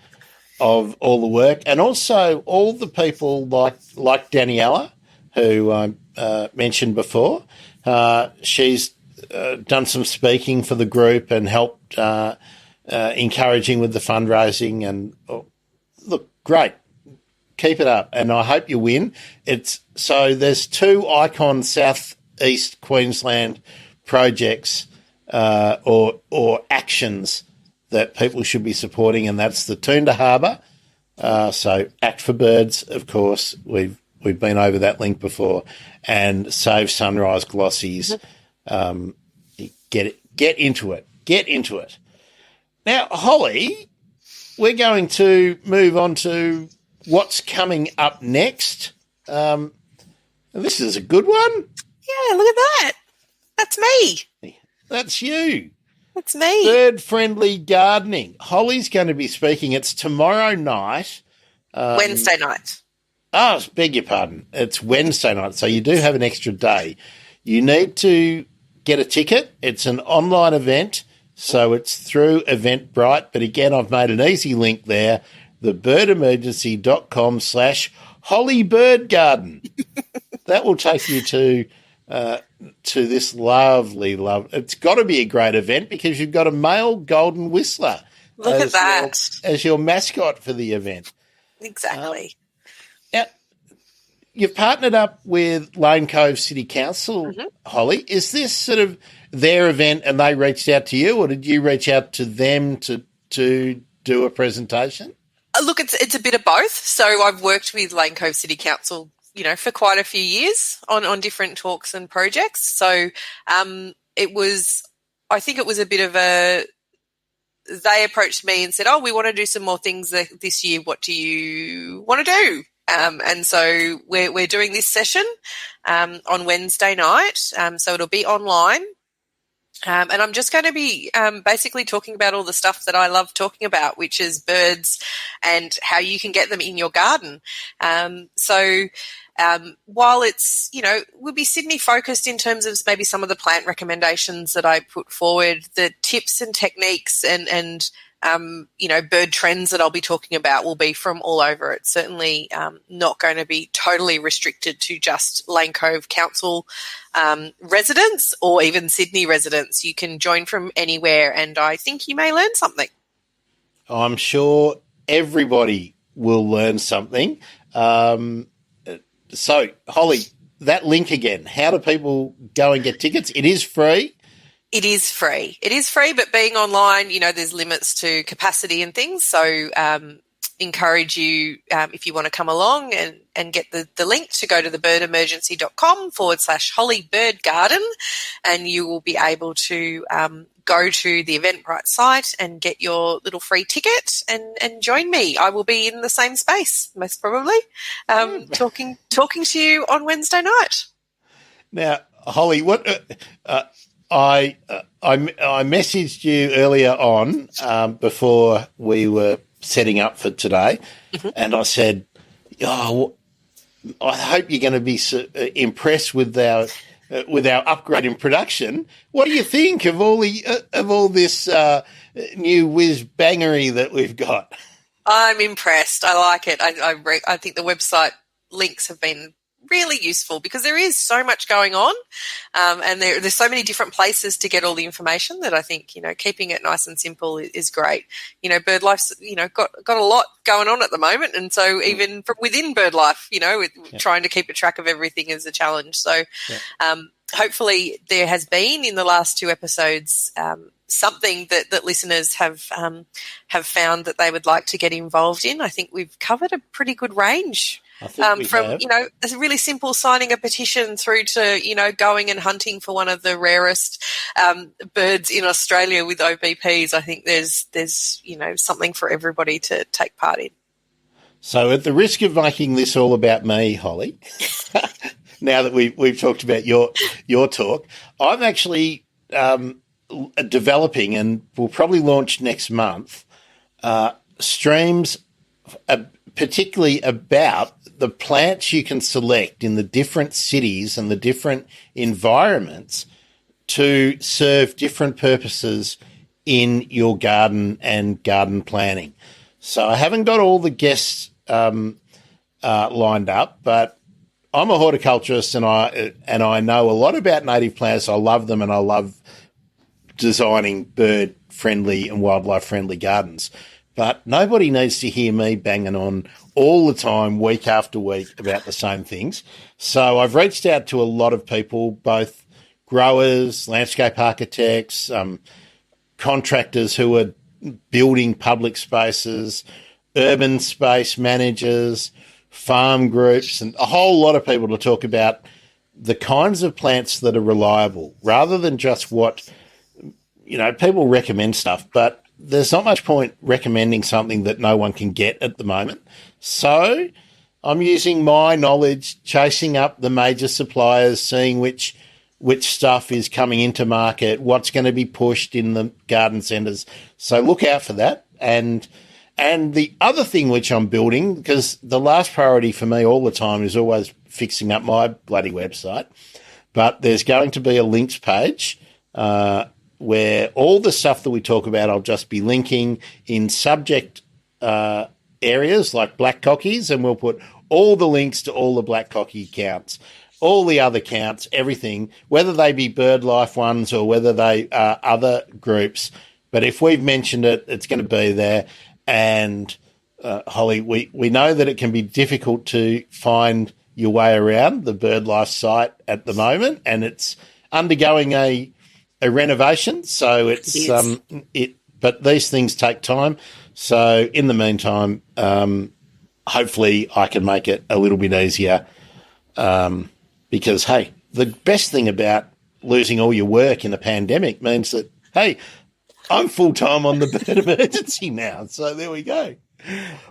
of all the work, and also all the people like Daniela, who I mentioned before. She's done some speaking for the group and helped encouraging with the fundraising. And look, great. Keep it up, and I hope you win. There's 2 Icon Southeast Queensland projects or actions that people should be supporting, and that's the Toondah Harbour. So Act for Birds, of course, we've been over that link before, and Save Sunrise Glossies. Get into it. Get into it. Now, Holly, we're going to move on to what's coming up next. This is a good one. Yeah, look at that. That's me. That's you. That's me. Bird-friendly gardening. Holly's going to be speaking. It's tomorrow night. Wednesday night. Oh, beg your pardon. It's Wednesday night, so you do have an extra day. You need to get a ticket. It's an online event, so it's through Eventbrite. But again, I've made an easy link there, thebirdemergency.com/hollybirdgarden. That will take you to this lovely. It's got to be a great event because you've got a male golden whistler. Look at that. As your mascot for the event. Exactly. Now, you've partnered up with Lane Cove City Council, Holly. Is this sort of their event and they reached out to you, or did you reach out to them to do a presentation? Look, it's a bit of both. So I've worked with Lane Cove City Council, for quite a few years on different talks and projects. So I think it was a bit of they approached me and said, we want to do some more things this year. What do you want to do? And so we're doing this session on Wednesday night. So it'll be online. And I'm just going to be basically talking about all the stuff that I love talking about, which is birds and how you can get them in your garden. While it's, we'll be Sydney focused in terms of maybe some of the plant recommendations that I put forward, the tips and techniques and bird trends that I'll be talking about will be from all over. It's certainly not going to be totally restricted to just Lane Cove Council residents or even Sydney residents. You can join from anywhere, and I think you may learn something. I'm sure everybody will learn something. So, Holly, that link again, how do people go and get tickets? It is free. It is free. It is free, but being online, there's limits to capacity and things. So encourage you, if you want to come along and get the link, to go to thebirdemergency.com/hollybirdgarden, and you will be able to go to the Eventbrite site and get your little free ticket and join me. I will be in the same space, most probably, talking to you on Wednesday night. Now, Holly, what I messaged you earlier on before we were setting up for today, and I said, I hope you're going to be impressed with our upgrade in production. What do you think of all this new whiz bangery that we've got? I'm impressed. I like it. I think the website links have been really useful because there is so much going on, and there's so many different places to get all the information that I think keeping it nice and simple is great. Birdlife's got a lot going on at the moment, and so even from within Birdlife, trying to keep a track of everything is a challenge. So hopefully there has been in the last 2 episodes something that listeners have found that they would like to get involved in. I think we've covered a pretty good range. From a really simple signing a petition through to going and hunting for one of the rarest birds in Australia with OBPs. I think there's something for everybody to take part in. So, at the risk of making this all about me, Holly, now that we've talked about your talk, I'm actually developing, and will probably launch next month, streams particularly about the plants you can select in the different cities and the different environments to serve different purposes in your garden and garden planning. So I haven't got all the guests lined up, but I'm a horticulturist and I know a lot about native plants. I love them and I love designing bird-friendly and wildlife-friendly gardens. But nobody needs to hear me banging on all the time, week after week, about the same things. So I've reached out to a lot of people, both growers, landscape architects, contractors who are building public spaces, urban space managers, farm groups, and a whole lot of people to talk about the kinds of plants that are reliable, rather than just what, people recommend stuff, but there's not much point recommending something that no one can get at the moment. So I'm using my knowledge, chasing up the major suppliers, seeing which stuff is coming into market, what's going to be pushed in the garden centres. So look out for that. And the other thing which I'm building, because the last priority for me all the time is always fixing up my bloody website, but there's going to be a links page where all the stuff that we talk about, I'll just be linking in subject areas like black cockies, and we'll put all the links to all the black cocky counts, all the other counts, everything, whether they be BirdLife ones or whether they are other groups. But if we've mentioned it, it's going to be there. And Holly, we know that it can be difficult to find your way around the BirdLife site at the moment, and it's undergoing a renovation. So it's but these things take time. So in the meantime, hopefully I can make it a little bit easier. Because, hey, the best thing about losing all your work in a pandemic means that, hey, I'm full-time on the bird emergency now. So there we go.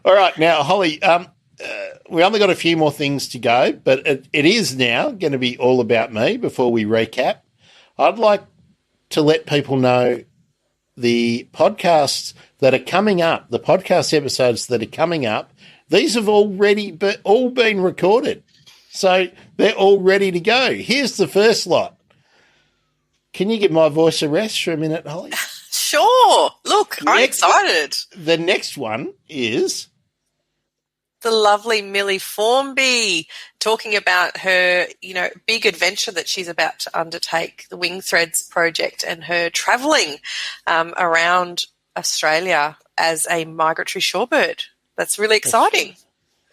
All right. Now, Holly, we only got a few more things to go, but it is now going to be all about me before we recap. I'd like to let people know the podcasts that are coming up, the podcast episodes that are coming up, these have already all been recorded. So they're all ready to go. Here's the first lot. Can you give my voice a rest for a minute, Holly? Sure. Look, I'm excited. The next one is the lovely Millie Formby talking about her, big adventure that she's about to undertake, the Wing Threads project, and her travelling around Australia as a migratory shorebird. That's really exciting.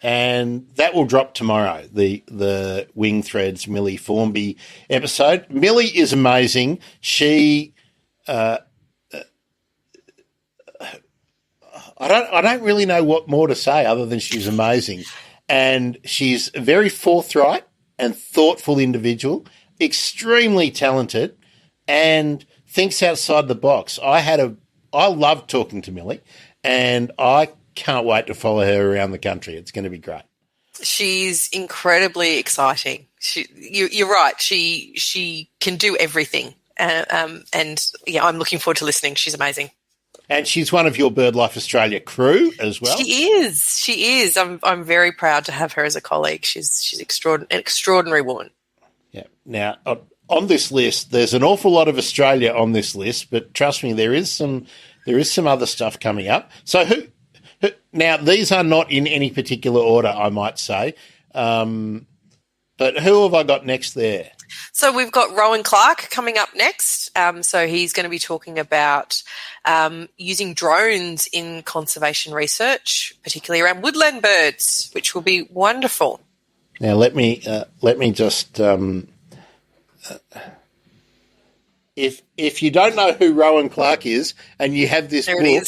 And that will drop tomorrow, the Wing Threads Millie Formby episode. Millie is amazing. She, I don't really know what more to say other than she's amazing. And she's a very forthright and thoughtful individual, extremely talented, and thinks outside the box. I love talking to Millie, and I can't wait to follow her around the country. It's going to be great. She's incredibly exciting. You're right. She can do everything. And I'm looking forward to listening. She's amazing. And she's one of your BirdLife Australia crew as well. She is. I'm very proud to have her as a colleague. She's an extraordinary woman. Yeah. Now, on this list, there's an awful lot of Australia on this list, but trust me, there is some other stuff coming up. So now, these are not in any particular order, I might say. But who have I got next there? So we've got Rowan Clark coming up next. So he's going to be talking about using drones in conservation research, particularly around woodland birds, which will be wonderful. Now, let me just if you don't know who Rowan Clark is and you have this book,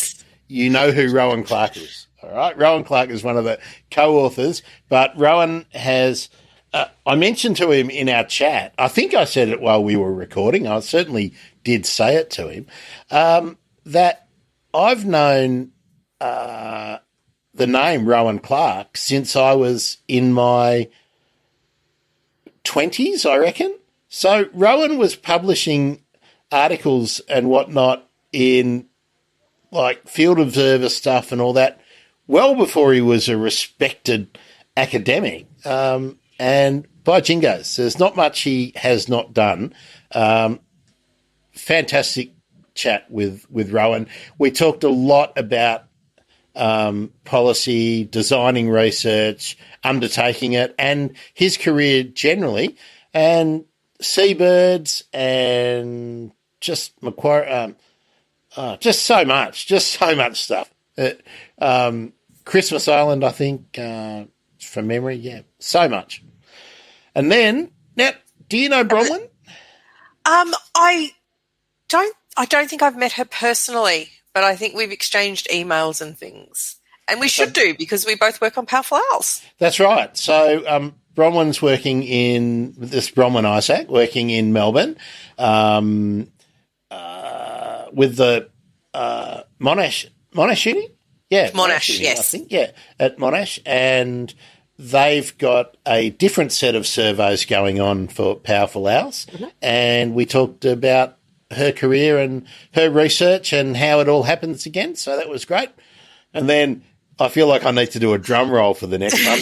you know who Rowan Clark is. All right, Rowan Clark is one of the co-authors, but Rowan has. I mentioned to him in our chat, I think I said it while we were recording, I certainly did say it to him, that I've known the name Rowan Clark since I was in my 20s, I reckon. So Rowan was publishing articles and whatnot in like Field Observer stuff and all that well before he was a respected academic. And by jingoes, there's not much he has not done. Fantastic chat with Rowan. We talked a lot about policy, designing research, undertaking it, and his career generally, and seabirds and just Macquarie, just so much stuff. Christmas Island, I think, from memory, yeah, so much. And then, now, do you know Bronwyn? I don't think I've met her personally, but I think we've exchanged emails and things. And we should do, because we both work on Powerful Owls. That's right. So Bronwyn's Bronwyn Isaac, working in Melbourne with the Monash shooting? Yeah. Monash, shooting, yes. I think, yeah, at Monash. And they've got a different set of surveys going on for Powerful Owls. Mm-hmm. And we talked about her career and her research and how it all happens again. So that was great. And then I feel like I need to do a drum roll for the next one.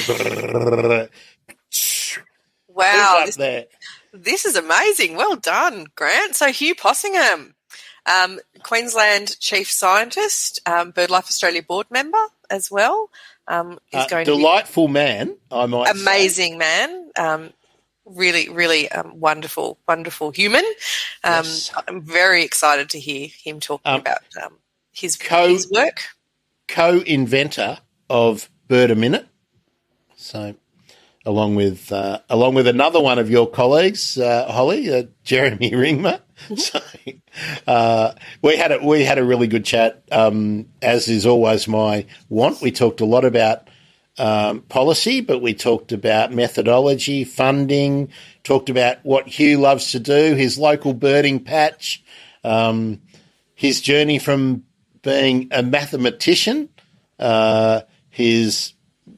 Wow. There? This is amazing. Well done, Grant. So Hugh Possingham, Queensland Chief Scientist, Birdlife Australia board member as well. Is going delightful man, I might say. Amazing man. Really, really wonderful human. Yes. I'm very excited to hear him talking about his work. Co-inventor of Bird a Minute. So, along with another one of your colleagues, Holly, Jeremy Ringmer. Mm-hmm. So, we had a really good chat. As is always my want. We talked a lot about policy, but we talked about methodology, funding. Talked about what Hugh loves to do, his local birding patch, his journey from being a mathematician, his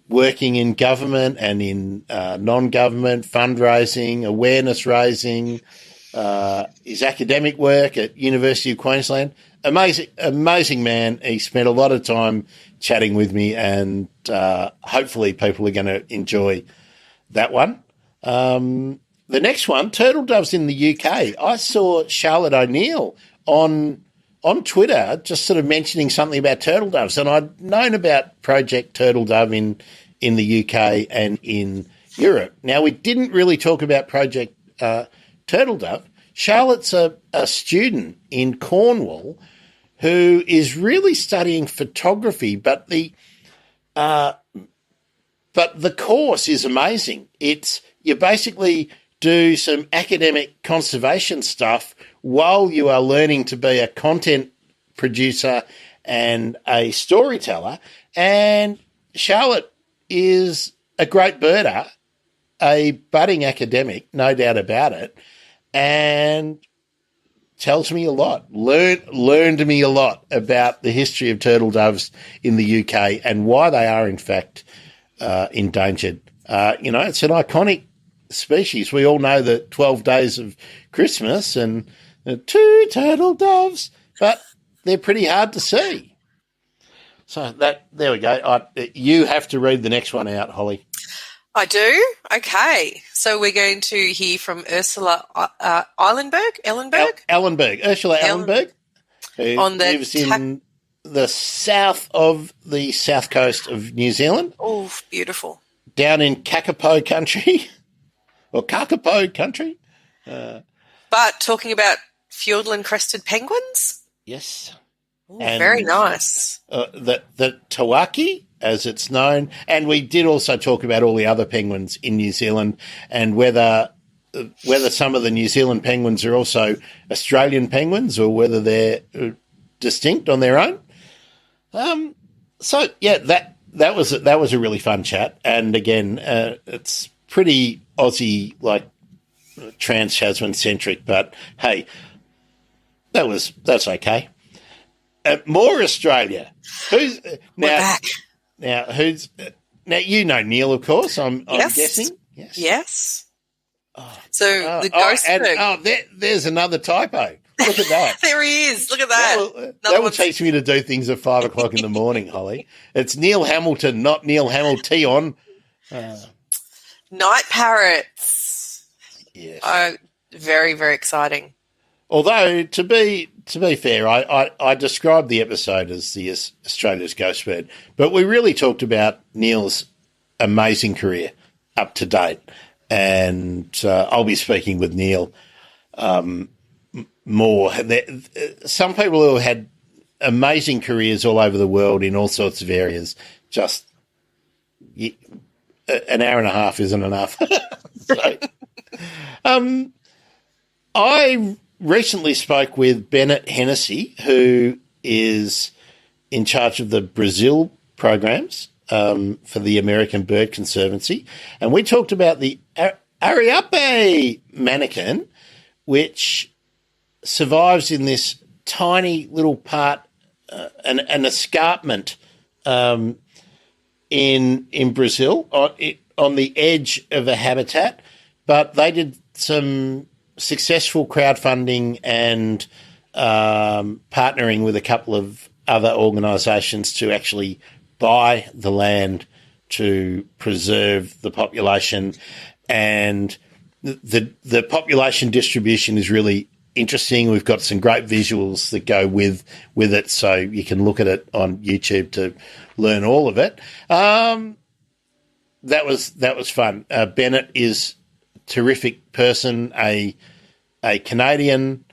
working in government and in non-government, fundraising, awareness raising, his academic work at University of Queensland. Amazing man. He spent a lot of time chatting with me, and hopefully people are going to enjoy that one. The next one, turtle doves in the UK. I saw Charlotte O'Neill on Twitter just sort of mentioning something about turtle doves, and I'd known about Project Turtle Dove in the UK and in Europe. Now, we didn't really talk about Project Turtle Dove. Charlotte's a student in Cornwall who is really studying photography, but the course is amazing. You basically do some academic conservation stuff while you are learning to be a content producer and a storyteller. And Charlotte is a great birder, a budding academic, no doubt about it, and tells me a lot, learned me a lot about the history of turtle doves in the UK and why they are, in fact, endangered. It's an iconic species. We all know the 12 Days of Christmas and 2 turtle doves, but they're pretty hard to see. So there we go. You have to read the next one out, Holly. I do? Okay. So we're going to hear from Ursula Ellenberg, Ursula Ellenberg, who lives in the south of the south coast of New Zealand. Oh, beautiful. Down in Kakapo country, or Kakapo country. But talking about Fiordland-crested penguins? Yes. Ooh, very nice. The Tawaki, as it's known, and we did also talk about all the other penguins in New Zealand and whether some of the New Zealand penguins are also Australian penguins or whether they're distinct on their own. So yeah, that was a really fun chat, and again, it's pretty Aussie, like trans-Tasman centric, but hey, that's okay. More Australia. Who's now? We're back. Now you know Neil, of course. I'm guessing. Yes. So the Ghostberg. There's another typo. Look at that. There he is. Look at that. That will teach me to do things at 5 o'clock in the morning, Holly. It's Neil Hamilton, not Neil Hamilton. Night parrots. Yes. Very, very exciting. Although to be fair, I described the episode as the Australia's Ghost Bird, but we really talked about Neil's amazing career up to date, and I'll be speaking with Neil more. Some people who had amazing careers all over the world in all sorts of areas, just an hour and a half isn't enough. So, I recently spoke with Bennett Hennessy, who is in charge of the Brazil programs for the American Bird Conservancy, and we talked about the Ariape mannequin, which survives in this tiny little part, an escarpment in Brazil on the edge of a habitat, but they did some successful crowdfunding and partnering with a couple of other organisations to actually buy the land to preserve the population, and the population distribution is really interesting. We've got some great visuals that go with it, so you can look at it on YouTube to learn all of it. That was fun. Bennett is a terrific person, a Canadian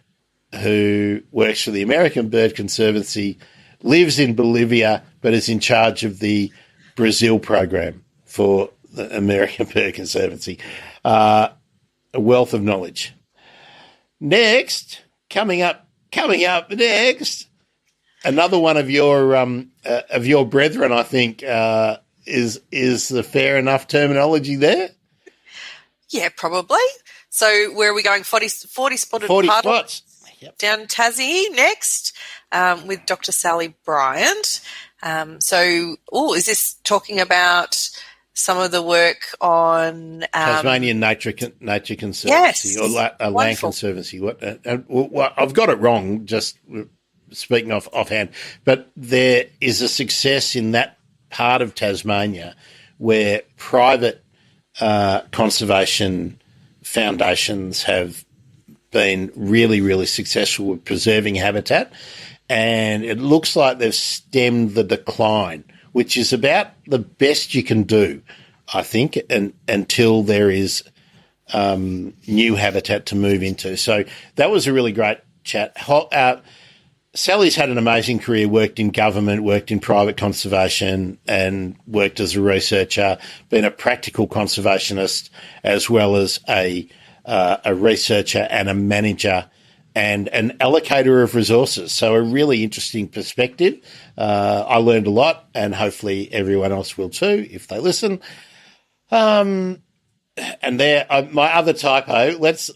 who works for the American Bird Conservancy, lives in Bolivia, but is in charge of the Brazil program for the American Bird Conservancy. A wealth of knowledge. Next, coming up next, another one of your brethren, I think, is the fair enough terminology there? Yeah, probably. So where are we going? 40 spotted 40 parrot spots. Yep. Down Tassie next with Dr. Sally Bryant. Is this talking about some of the work on Tasmanian Nature Conservancy, yes, or Land Conservancy? I've got it wrong, just speaking offhand, but there is a success in that part of Tasmania where private conservation foundations have been really, really successful with preserving habitat, and it looks like they've stemmed the decline, which is about the best you can do, I think, until there is new habitat to move into. So that was a really great chat. Sally's had an amazing career, worked in government, worked in private conservation, and worked as a researcher, been a practical conservationist as well as a researcher and a manager and an allocator of resources. So a really interesting perspective. I learned a lot, and hopefully everyone else will too if they listen. And there, my other typo. Let's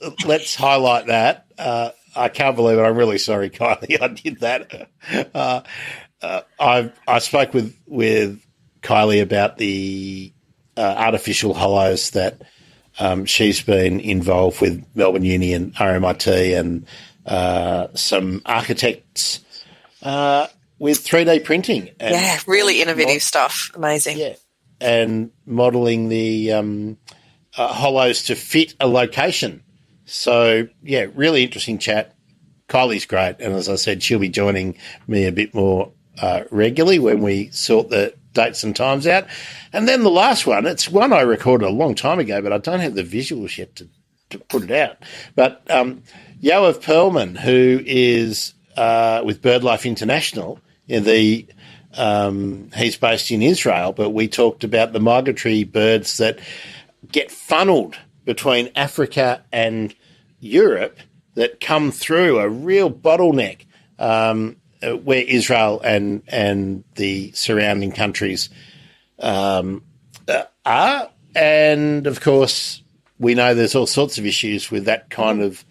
highlight that. I can't believe it. I'm really sorry, Kylie. I did that. I spoke with Kylie about the artificial hollows that she's been involved with Melbourne Uni and RMIT and some architects with 3D printing. And really innovative stuff. Amazing. Yeah, and modelling the hollows to fit a location. So, yeah, really interesting chat. Kylie's great, and as I said, she'll be joining me a bit more regularly when we sort the dates and times out. And then the last one, it's one I recorded a long time ago, but I don't have the visuals yet to put it out. But Yoav Perlman, who is with BirdLife International, he's based in Israel, but we talked about the migratory birds that get funneled between Africa and Europe that come through a real bottleneck where Israel and the surrounding countries are. And, of course, we know there's all sorts of issues with that part of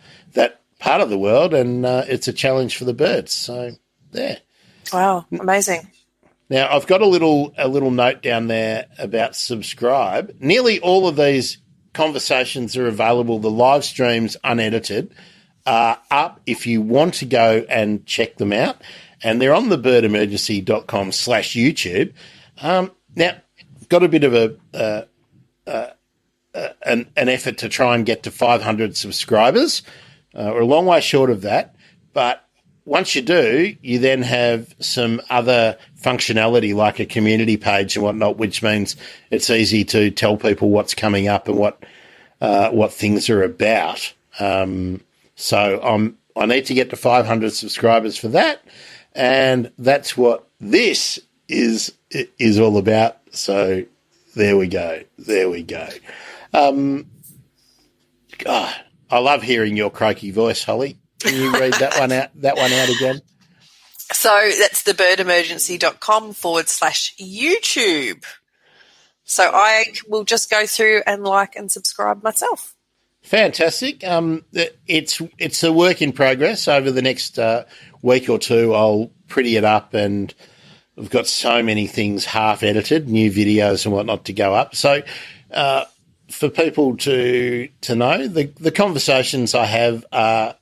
the world, and it's a challenge for the birds. So, there. Wow, amazing. Now, I've got a little note down there about subscribe. Nearly all of these conversations are available. The live streams, unedited, are up if you want to go and check them out. And they're on the birdemergency.com/YouTube. Now, got a bit of an effort to try and get to 500 subscribers or a long way short of that. But once you do, you then have some other functionality like a community page and whatnot, which means it's easy to tell people what's coming up and what things are about. So I need to get to 500 subscribers for that, and that's what this is all about. So there we go. God, I love hearing your croaky voice, Holly. Can you read that one out again? So that's thebirdemergency.com/YouTube. So I will just go through and like and subscribe myself. Fantastic. It's a work in progress. Over the next week or two, I'll pretty it up, and I've got so many things half edited, new videos and whatnot to go up. So for people to know, the conversations I have are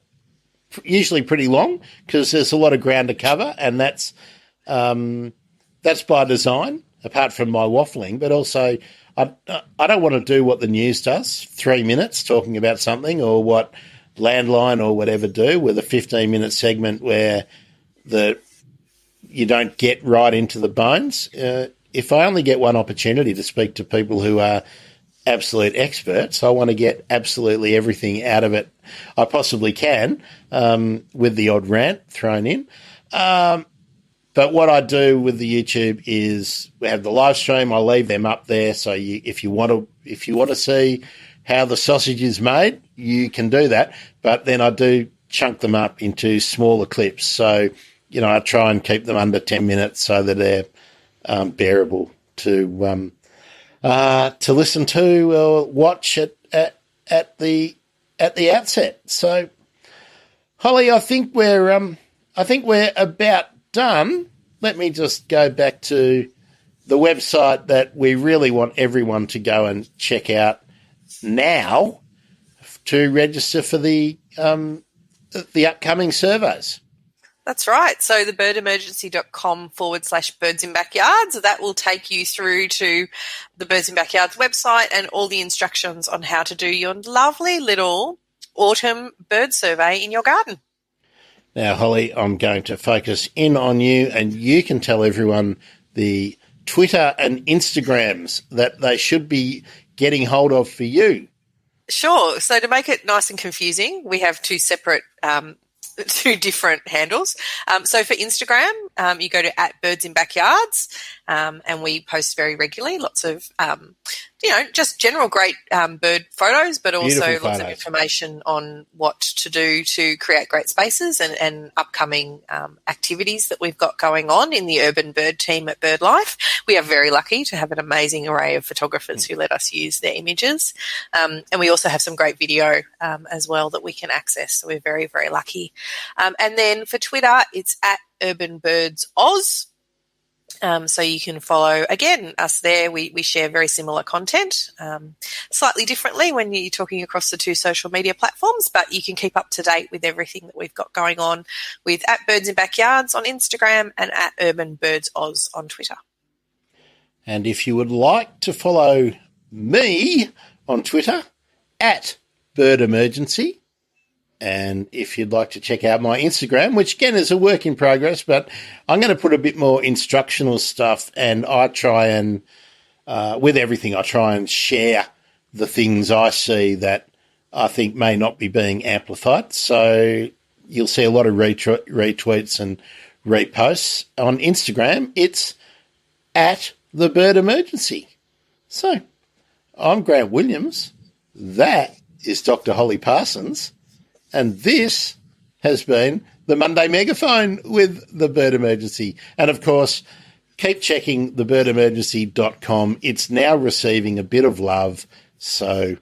usually pretty long because there's a lot of ground to cover, and that's by design, apart from my waffling, but also I don't want to do what the news does, 3 minutes talking about something, or what Landline or whatever do with a 15-minute segment where you don't get right into the bones. If I only get one opportunity to speak to people who are absolute experts, I want to get absolutely everything out of it I possibly can, with the odd rant thrown in. But what I do with the YouTube is we have the live stream. I leave them up there, so if you want to see how the sausage is made, you can do that. But then I do chunk them up into smaller clips. So I try and keep them under 10 minutes so that they're bearable to listen to or watch at the outset. So, Holly, I think we're about done. Let me just go back to the website that we really want everyone to go and check out now to register for the upcoming surveys. That's right. So thebirdemergency.com/birds in backyards. That will take you through to the Birds in Backyards website and all the instructions on how to do your lovely little autumn bird survey in your garden. Now, Holly, I'm going to focus in on you, and you can tell everyone the Twitter and Instagrams that they should be getting hold of for you. Sure. So to make it nice and confusing, we have two different handles. So for Instagram, you go to @birdsinbackyards, and we post very regularly, lots of, just general great bird photos, but also lots of information on what to do to create great spaces and upcoming activities that we've got going on in the urban bird team at Birdlife. We are very lucky to have an amazing array of photographers who let us use their images. And we also have some great video as well that we can access. So we're very, very lucky. And then for Twitter, it's @UrbanBirdsOz. So you can follow, again, us there. We share very similar content, slightly differently when you're talking across the two social media platforms, but you can keep up to date with everything that we've got going on with @BirdsInBackyards on Instagram and @UrbanBirdsOz on Twitter. And if you would like to follow me on Twitter, @BirdEmergency. And if you'd like to check out my Instagram, which again is a work in progress, but I'm going to put a bit more instructional stuff, and I try and, with everything, I try and share the things I see that I think may not be being amplified. So you'll see a lot of retweets and reposts. On Instagram, it's @TheBirdEmergency. So I'm Grant Williams. That is Dr. Holly Parsons. And this has been the Monday Megaphone with the Bird Emergency. And, of course, keep checking thebirdemergency.com. It's now receiving a bit of love, so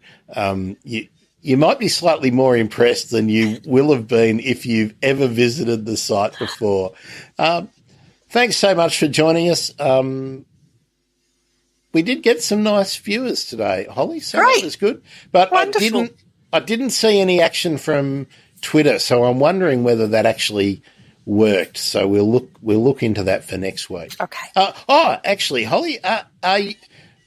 you might be slightly more impressed than you will have been if you've ever visited the site before. Thanks so much for joining us. We did get some nice viewers today, Holly, so that was good. But wonderful. I didn't see any action from Twitter, so I'm wondering whether that actually worked. So we'll look into that for next week. Okay. Actually, Holly,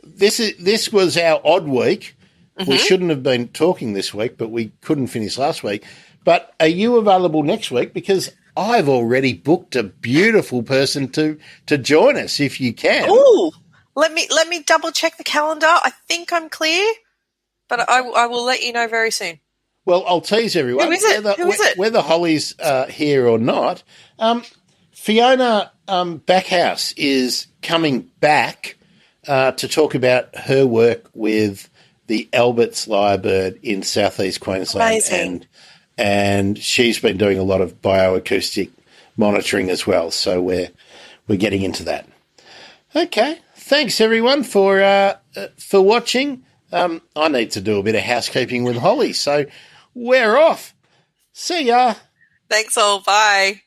this was our odd week. Mm-hmm. We shouldn't have been talking this week, but we couldn't finish last week. But are you available next week? Because I've already booked a beautiful person to join us if you can. Oh, let me double check the calendar. I think I'm clear, but I will let you know very soon. Well, I'll tease everyone. Who is it? Whether Holly's here or not, Fiona Backhouse is coming back to talk about her work with the Albert's lyrebird in southeast Queensland. Amazing. And she's been doing a lot of bioacoustic monitoring as well. So we're getting into that. Okay. Thanks, everyone, for watching. I need to do a bit of housekeeping with Holly, so we're off. See ya. Thanks all. Bye.